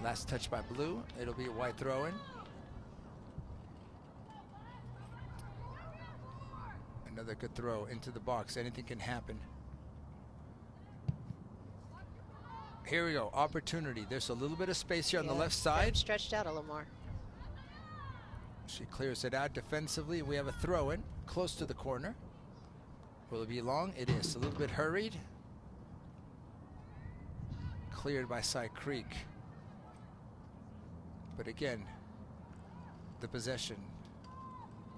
Last touch by Blue. It'll be a wide throw in. Another good throw into the box. Anything can happen. Here we go. Opportunity. There's a little bit of space here on the left side. Stretched out a little more. She clears it out defensively. We have a throw in close to the corner. Will it be long? It is. A little bit hurried. Cleared by Side Creek. But again, the possession.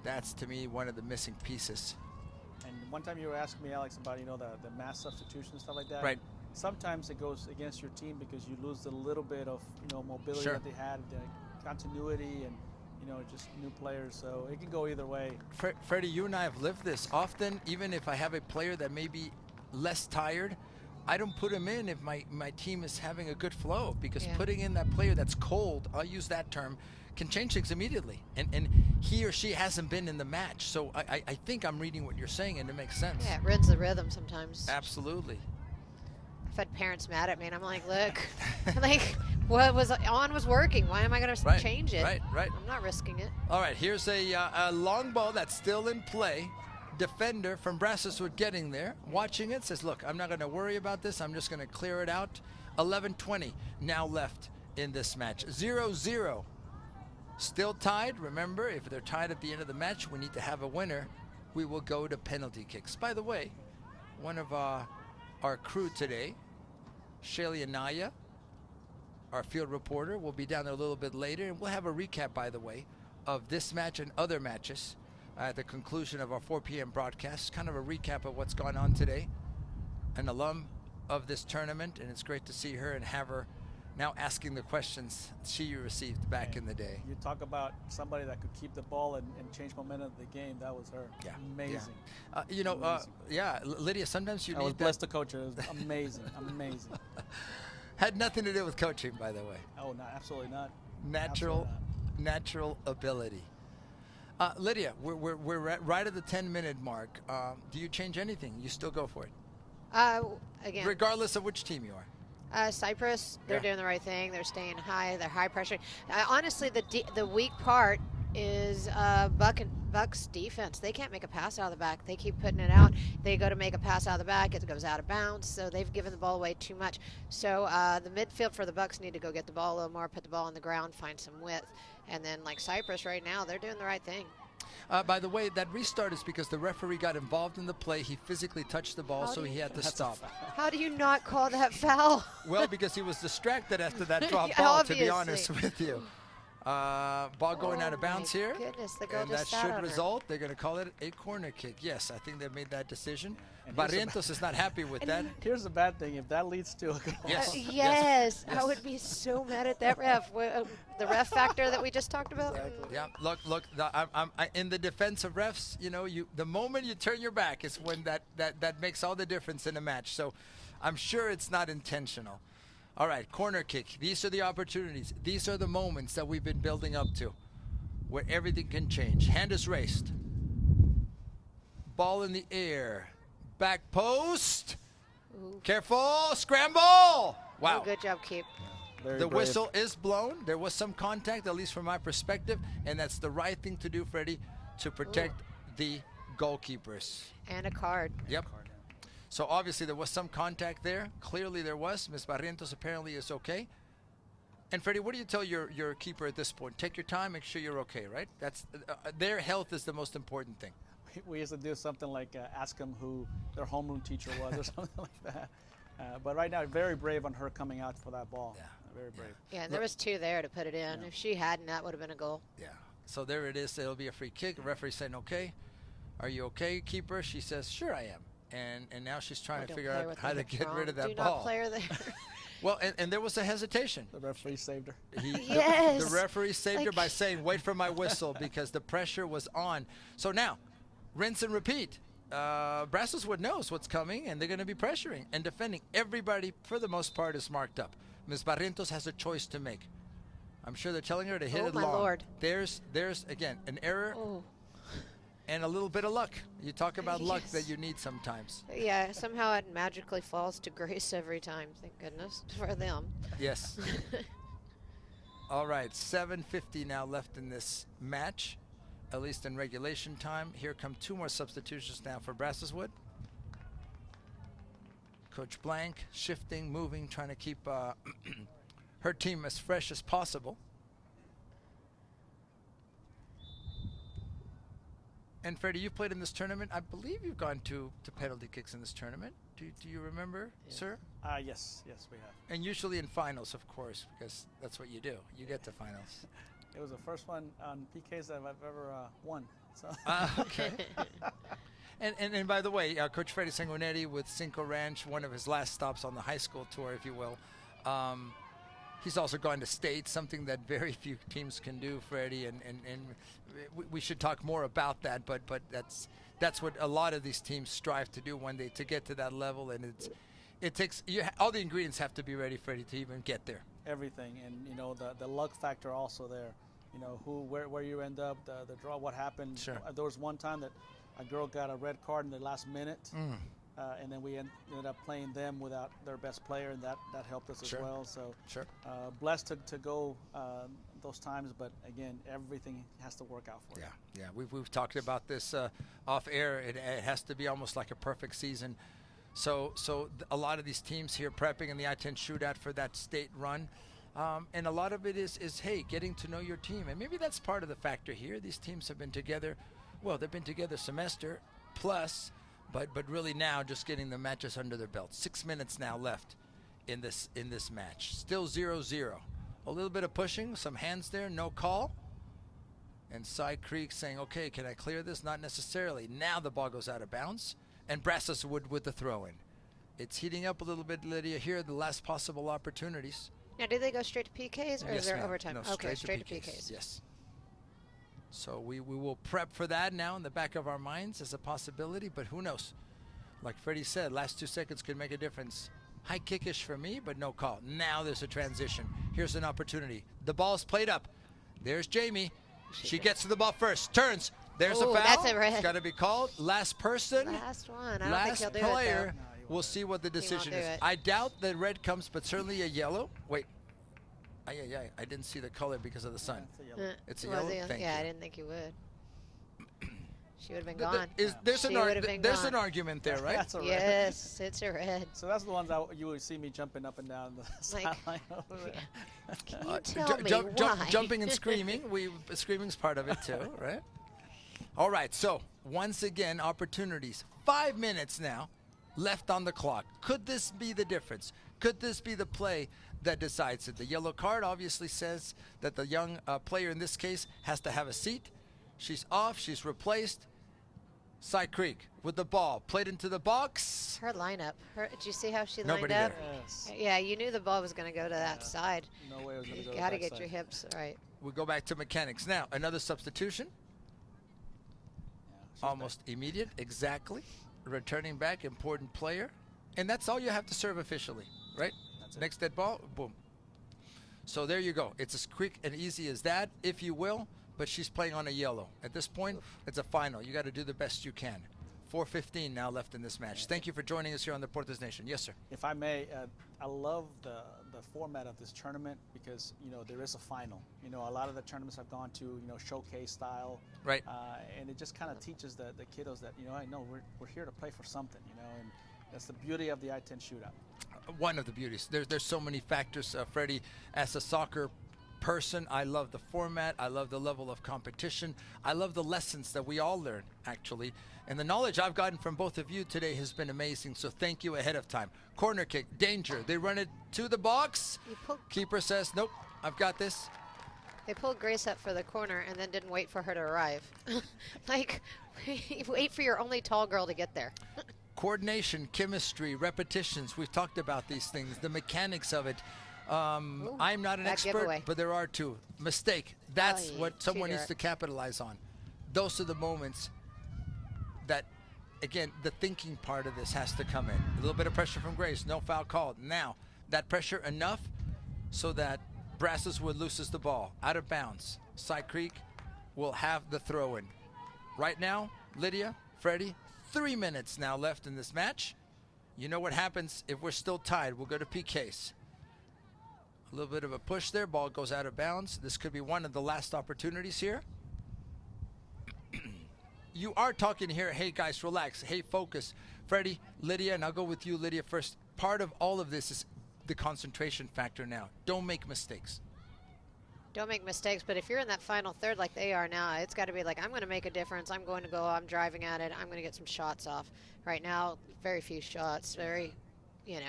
That's to me one of the missing pieces And one time you were asking me, Alex, about the mass substitution and stuff like that. Right. Sometimes it goes against your team because you lose a little bit of mobility Sure. that they had, the continuity, and just new players. So it can go either way. Fredy, you and I have lived this often. Even if I have a player that may be less tired, I don't put him in if my team is having a good flow, because putting in that player that's cold, I'll use that term, can change things immediately. And he or she hasn't been in the match. So I think I'm reading what you're saying, and it makes sense. Yeah, it ruins the rhythm sometimes. Absolutely. I've had parents mad at me, and I'm like, look, like, what was on was working. Why am I going to change it? Right. I'm not risking it. All right, here's a long ball that's still in play. Defender from Brazoswood getting there, watching it, says, look, I'm not going to worry about this. I'm just going to clear it out. 11:20 now left in this match. 0-0. Still tied. Remember, if they're tied at the end of the match, we need to have a winner. We will go to penalty kicks. By the way, one of our crew today, Shaylee Anaya, our field reporter, will be down there a little bit later, and we'll have a recap, by the way, of this match and other matches at the conclusion of our 4 p.m. broadcast. Kind of a recap of what's gone on today. An alum of this tournament, and it's great to see her and have her now asking the questions she received back in the day. You talk about somebody that could keep the ball and change momentum of the game. That was her. Yeah. Amazing. Yeah. Lydia, sometimes you I need was blessed to coach her. It was amazing. Amazing. Had nothing to do with coaching, by the way. Oh, no, absolutely not. Natural ability. Lydia, we're right at the 10-minute mark. Do you change anything? You still go for it? Again, regardless of which team you are. Cyprus, they're doing the right thing. They're staying high. They're high pressure. Honestly, the weak part is Buck's defense. They can't make a pass out of the back. They keep putting it out. They go to make a pass out of the back. It goes out of bounds. So they've given the ball away too much. So the midfield for the Bucks need to go get the ball a little more, put the ball on the ground, find some width. And then like Cyprus right now, they're doing the right thing. By the way, that restart is because the referee got involved in the play. He physically touched the ball, so he had to stop. How do you not call that foul? Well, because he was distracted after that drop ball, to be honest with you. Ball going out of bounds here. Goodness, the girl and just that sat should on her. result. They're going to call it a corner kick. Yes, I think they made that decision. And Barrientos is not happy with that. Here's the bad thing. If that leads to a goal. Yes. I would be so mad at that ref. The ref factor that we just talked about. Exactly. Yeah, look. I'm in the defense of refs. The moment you turn your back is when that makes all the difference in a match. So, I'm sure it's not intentional. All right, corner kick. These are the opportunities. These are the moments that we've been building up to, where everything can change. Hand is raised. Ball in the air. Back post. Ooh. Careful. Scramble. Wow. Oh, good job, Keep. The whistle is blown. There was some contact, at least from my perspective, and that's the right thing to do, Fredy, to protect the goalkeepers. And a card. Yep. So obviously there was some contact there. Clearly there was. Ms. Barrientos apparently is okay. And Fredy, what do you tell your keeper at this point? Take your time, make sure you're okay, right? That's their health is the most important thing. We used to do something like ask them who their homeroom teacher was or something like that. But right now, very brave on her coming out for that ball. Yeah. Very brave. Yeah, and there was two there to put it in. Yeah. If she hadn't, that would have been a goal. Yeah. So there it is. It'll be a free kick. The referee saying, okay. Are you okay, keeper? She says, sure I am. And now she's trying to figure out how to get rid of that Do ball. not play her there. Well, and there was a hesitation. The referee saved her. Yes. The referee saved her by saying, wait for my whistle, because the pressure was on. So now, rinse and repeat. Brazoswood knows what's coming, and they're going to be pressuring and defending. Everybody, for the most part, is marked up. Ms. Barrientos has a choice to make. I'm sure they're telling her to hit it long. Oh, my Lord. There's again, an error and a little bit of luck. You talk about luck that you need sometimes. Yeah, somehow it magically falls to grace every time. Thank goodness for them. Yes. All right, 7:50 now left in this match, at least in regulation time. Here come two more substitutions now for Brazoswood. Coach Blank shifting, moving, trying to keep her team as fresh as possible. And Fredy, you've played in this tournament. I believe you've gone to penalty kicks in this tournament. Do you remember, sir? Yes, we have. And usually in finals, of course, because that's what you do. You get to finals. It was the first one on PKs that I've ever won. So. Okay. And by the way, Coach Fredy Sanguinetti with Cinco Ranch, one of his last stops on the high school tour, if you will. He's also gone to state, something that very few teams can do, Fredy, and we should talk more about that. But that's what a lot of these teams strive to do one day, to get to that level, and it takes all the ingredients have to be ready, Fredy, to even get there. Everything, and you know the luck factor also there. You know where you end up, the draw, what happened. Sure. There was one time that a girl got a red card in the last minute, and then we ended up playing them without their best player, and that helped us Sure. as well. So Sure. Blessed to go those times, but again, everything has to work out for you. Yeah. We've talked about this off air. It has to be almost like a perfect season. So a lot of these teams here prepping in the I-10 shootout for that state run. And a lot of it is hey, getting to know your team. And maybe that's part of the factor here. These teams have been together. Well, they've been together semester plus, but really now just getting the matches under their belt. 6 minutes now left in this match. Still 0-0. A little bit of pushing, some hands there, no call. And Side Creek saying, okay, can I clear this? Not necessarily. Now the ball goes out of bounds. And Brazoswood with the throw-in. It's heating up a little bit, Lydia. Here are the last possible opportunities. Now, do they go straight to PKs, or Yes, is there ma'am. overtime? No, Okay, straight to PKs. Yes. So we will prep for that now in the back of our minds as a possibility, but who knows? Like Fredy said, last 2 seconds could make a difference. High kickish for me, but no call. Now there's a transition. Here's an opportunity. The ball's played up. There's Jamie. She gets to the ball first. Turns. There's a foul. That's a red. It's got to be called. Last person. Last one. I don't Last think he'll do player. it, though. No, We'll see what the decision do is. it. I doubt that red comes, but certainly a yellow. Wait. I didn't see the color because of the sun. That's a yellow. It's a Was yellow? he? Thank yeah, you. I didn't think you would. She would have been Th- gone. th- is- There's, She an, would've been there's gone. an argument there, right? That's a red. Yes, it's a red. So that's the ones you would see me jumping up and down the Like- sideline over there. Can you tell me why? Jumping and screaming. Screaming's part of it too, right? All right, so once again, opportunities. 5 minutes now left on the clock. Could this be the difference? Could this be the play that decides it? The yellow card obviously says that the young player in this case has to have a seat. She's off. She's replaced. Side Creek with the ball. Played into the box. Her lineup. Did you see how she Nobody lined up? there. Yes. Yeah, you knew the ball was going to go to that side. No way it was going You to go got to that get side. your hips right. We go back to mechanics. Now, another substitution. Yeah, she's Almost immediate. Exactly. Returning back, important player. And that's all you have to serve officially, right? That's it. Next dead ball, boom. So there you go. It's as quick and easy as that, if you will, but she's playing on a yellow. At this point, it's a final. You got to do the best you can. 4:15 now left in this match. Thank you for joining us here on the Deportes Nation. Yes, sir. If I may, I love the format of this tournament because there is a final. A lot of the tournaments I've gone to, showcase style, Right. And it just kind of teaches the kiddos that I know we're here to play for something, and that's the beauty of the I-10 shootout. One of the beauties. There's so many factors, Fredy. As a soccer person, I love the format. I love the level of competition. I love the lessons that we all learn, actually. And the knowledge I've gotten from both of you today has been amazing. So thank you ahead of time. Corner kick, danger. They run it to the box. Keeper says, nope, I've got this. They pulled Grace up for the corner and then didn't wait for her to arrive. Like, wait for your only tall girl to get there. Coordination, chemistry, repetitions. We've talked about these things, the mechanics of it. Ooh, I'm not an that expert, giveaway. but there are two. Mistake. That's yeah, what someone needs cheater. to capitalize on. Those are the moments that, again, the thinking part of this has to come in. A little bit of pressure from Grace. No foul called. Now, that pressure enough so that Brazoswood loses the ball. Out of bounds. Side Creek will have the throw-in. Right now, Lydia, Fredy, 3 minutes now left in this match. You know what happens if we're still tied. We'll go to PKs. A little bit of a push there. Ball goes out of bounds. This could be one of the last opportunities here. You are talking here, hey guys, relax. Hey, focus. Fredy, Lydia, and I'll go with you, Lydia, first. Part of all of this is the concentration factor now. Don't make mistakes. Don't make mistakes, but if you're in that final third like they are now, it's got to be like, I'm going to make a difference. I'm going to go, I'm driving at it. I'm going to get some shots off. Right now, very few shots.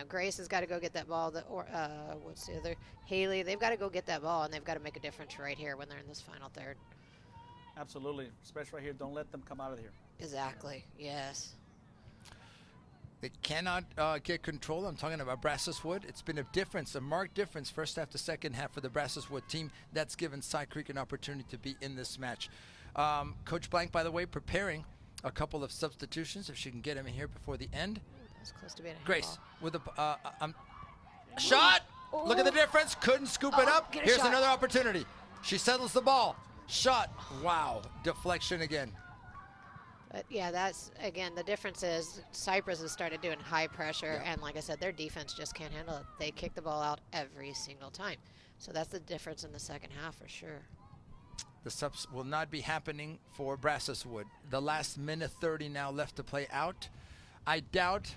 Grace has got to go get that ball. What's the other? Haley, they've got to go get that ball, and they've got to make a difference right here when they're in this final third. Absolutely, especially right here. Don't let them come out of here. Exactly. Yes. They cannot get control. I'm talking about Brazoswood. It's been a difference, a marked difference, first half to second half for the Brazoswood team. That's given Cy Creek an opportunity to be in this match. Coach Blank, by the way, preparing a couple of substitutions, if she can get him in here before the end. That was close to being a Grace handball. with a shot. Look at the difference. Couldn't scoop it up. Get a Here's shot. another opportunity. She settles the ball. Shot. Wow. Deflection again. But yeah, that's again the difference is Cyprus has started doing high pressure, Yeah. and like I said, their defense just can't handle it. They kick the ball out every single time, so that's the difference in the second half for sure. The subs will not be happening for Brazoswood. The last minute 30 now left to play out. I doubt,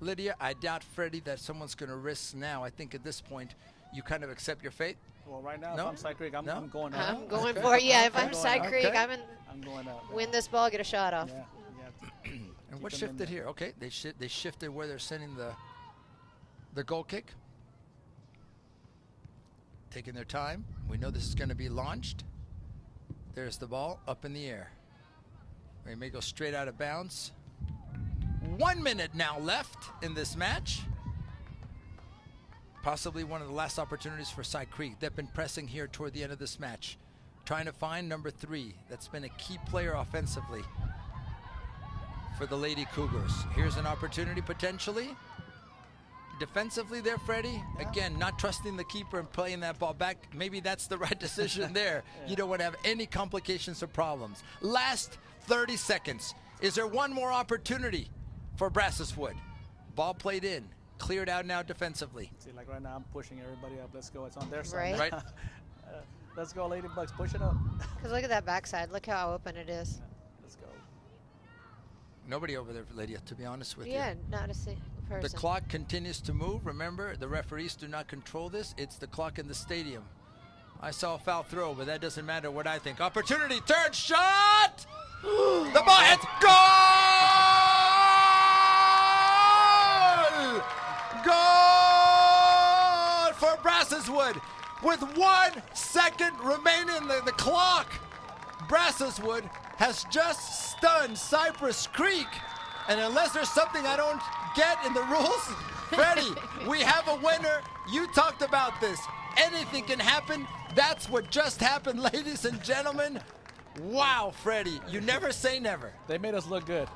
Lydia, I doubt, Fredy, that someone's going to risk now. I think at this point, you kind of accept your fate. Well, right now, No? if I'm Cy Creek, I'm going up. I'm going okay. for it. Yeah, if I'm I'm going Cy up. Creek, Okay. I'm going up. win this ball, get a shot off. Yeah. And what Keep 'em in shifted there. here? Okay, they shifted where they're sending the goal kick. Taking their time. We know this is going to be launched. There's the ball up in the air. It may go straight out of bounds. 1 minute now left in this match. Possibly one of the last opportunities for Cy Creek. They've been pressing here toward the end of this match. Trying to find number 3. That's been a key player offensively for the Lady Cougars. Here's an opportunity potentially. Defensively there, Fredy. Yeah. Again, not trusting the keeper and playing that ball back. Maybe that's the right decision there. Yeah. You don't want to have any complications or problems. Last 30 seconds. Is there one more opportunity for Brazoswood? Ball played in. Cleared out now defensively. See, like right now, I'm pushing everybody up. Let's go. It's on their side. Right. Right. Let's go, Ladybugs. Push it up. Because look at that backside. Look how open it is. Let's go. Nobody over there, Lydia, to be honest with Yeah, you. not a single person. The clock continues to move. Remember, the referees do not control this. It's the clock in the stadium. I saw a foul throw, but that doesn't matter what I think. Opportunity, third shot! The ball hits, goal! Goal for Brazoswood. With 1 second remaining in the clock, Brazoswood has just stunned Cypress Creek. And unless there's something I don't get in the rules, Fredy, we have a winner. You talked about this. Anything can happen. That's what just happened, ladies and gentlemen. Wow, Fredy, you never say never. They made us look good.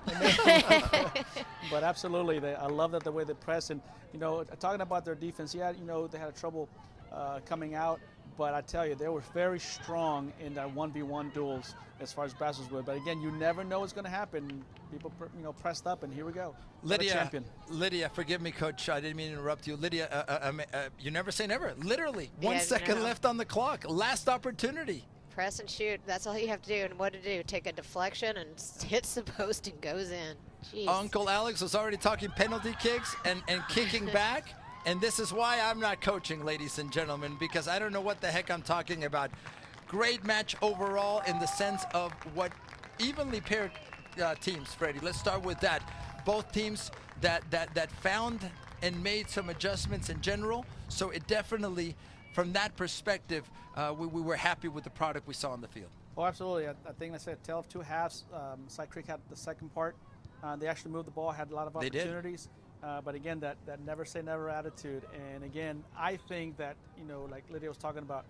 But absolutely, I love that the way they press. And, talking about their defense, yeah, they had trouble coming out. But I tell you, they were very strong in their 1v1 duels as far as Brazoswood. But again, you never know what's going to happen. People, pressed up, and here we go. What a champion. Lydia, forgive me, Coach. I didn't mean to interrupt you. Lydia, you never say never. Literally, Yeah, 1 second no. left on the clock. Last opportunity. Press and shoot. That's all you have to do. And what to do? Take a deflection and hits the post and goes in. Jeez. Uncle Alex was already talking penalty kicks and kicking back. And this is why I'm not coaching, ladies and gentlemen, because I don't know what the heck I'm talking about. Great match overall in the sense of what evenly paired teams, Fredy. Let's start with that. Both teams that found and made some adjustments in general. So it definitely, from that perspective, we were happy with the product we saw on the field. Oh, absolutely. I think I said tale of two halves. Cy Creek had the second part. They actually moved the ball, had a lot of They did. opportunities. But again, that never say never attitude. And again, I think that, like Lydia was talking about,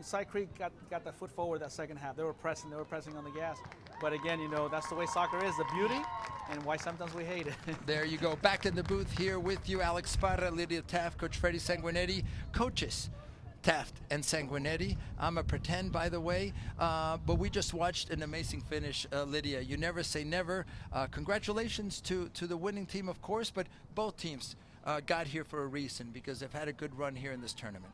Cy Creek got that foot forward that second half. They were pressing on the gas. But again, that's the way soccer is, the beauty, and why sometimes we hate it. There you go. Back in the booth here with you, Alex Parra, Lydia Taft, Coach Fredy Sanguinetti, coaches Taft and Sanguinetti. I'm a pretend, by the way, but we just watched an amazing finish, Lydia. You never say never. Congratulations to the winning team, of course, but both teams got here for a reason because they've had a good run here in this tournament.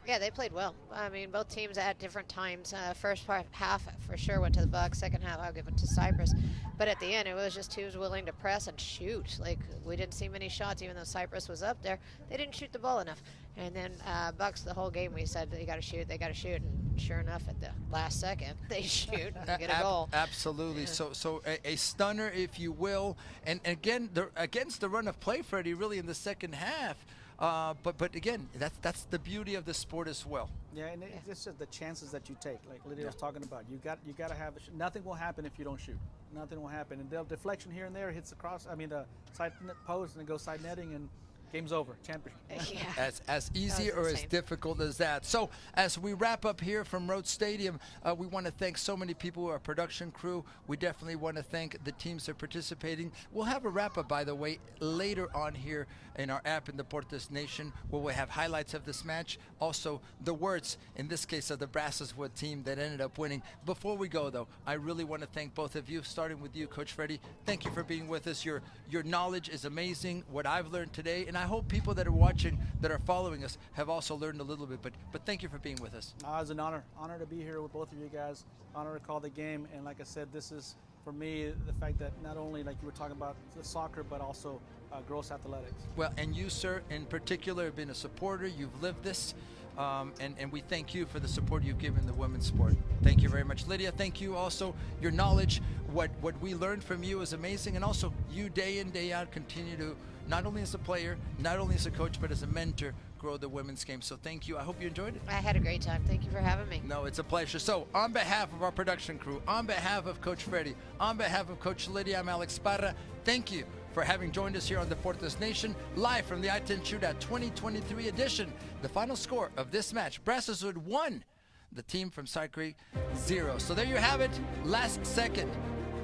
Yeah, they played well. I mean, both teams at different times. First half for sure went to the Bucks. Second half, I'll give it to Cyprus. But at the end, it was just who's willing to press and shoot. Like, we didn't see many shots, even though Cyprus was up there. They didn't shoot the ball enough. And then Bucks, the whole game, we said they got to shoot. And sure enough, at the last second, they shoot and get a goal. Absolutely. Yeah. So a stunner, if you will. And again, against the run of play, Fredy, really in the second half. But again, that's the beauty of the sport as well. Yeah, and it's just the chances that you take, like Lydia was talking about. You got to have nothing will happen if you don't shoot. nothing will happen. And they'll deflection here and there, hits across, the side net post, and it goes side netting, and game's over. Championship. Yeah. As easy or as difficult as that. So as we wrap up here from Rhodes Stadium, we want to thank so many people, our production crew. We definitely want to thank the teams that are participating. We'll have a wrap up, by the way, later on here in our app in Deportes Nation, where we'll have highlights of this match. Also, the words, in this case, of the Brazoswood team that ended up winning. Before we go, though, I really want to thank both of you, starting with you, Coach Fredy. Thank you for being with us. Your knowledge is amazing, what I've learned today, and I hope people that are watching, that are following us, have also learned a little bit. But thank you for being with us. It's an honor to be here with both of you guys. Honor to call the game, and like I said, this is, for me, the fact that not only, like you were talking about, the soccer, but also gross athletics. Well, and you, sir, in particular, have been a supporter. You've lived this, and we thank you for the support you've given the women's sport. Thank you very much. Lydia, thank you also. Your knowledge, what we learned from you is amazing, and also you day in, day out continue to, not only as a player, not only as a coach, but as a mentor, grow the women's game. So thank you. I hope you enjoyed it. I had a great time. Thank you for having me. No, it's a pleasure. So on behalf of our production crew, on behalf of Coach Fredy, on behalf of Coach Lydia, I'm Alex Parra. Thank you for having joined us here on Deportes Nation, live from the I-10 Shootout 2023 edition. The final score of this match, Brazoswood 1, the team from Side Creek 0. So there you have it, last second,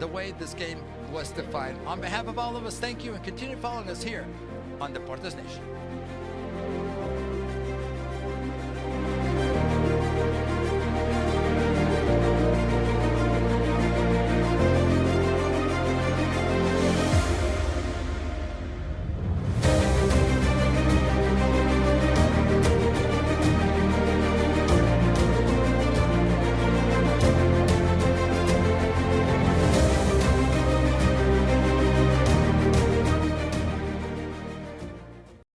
the way this game was defined. On behalf of all of us, thank you, and continue following us here on Deportes Nation.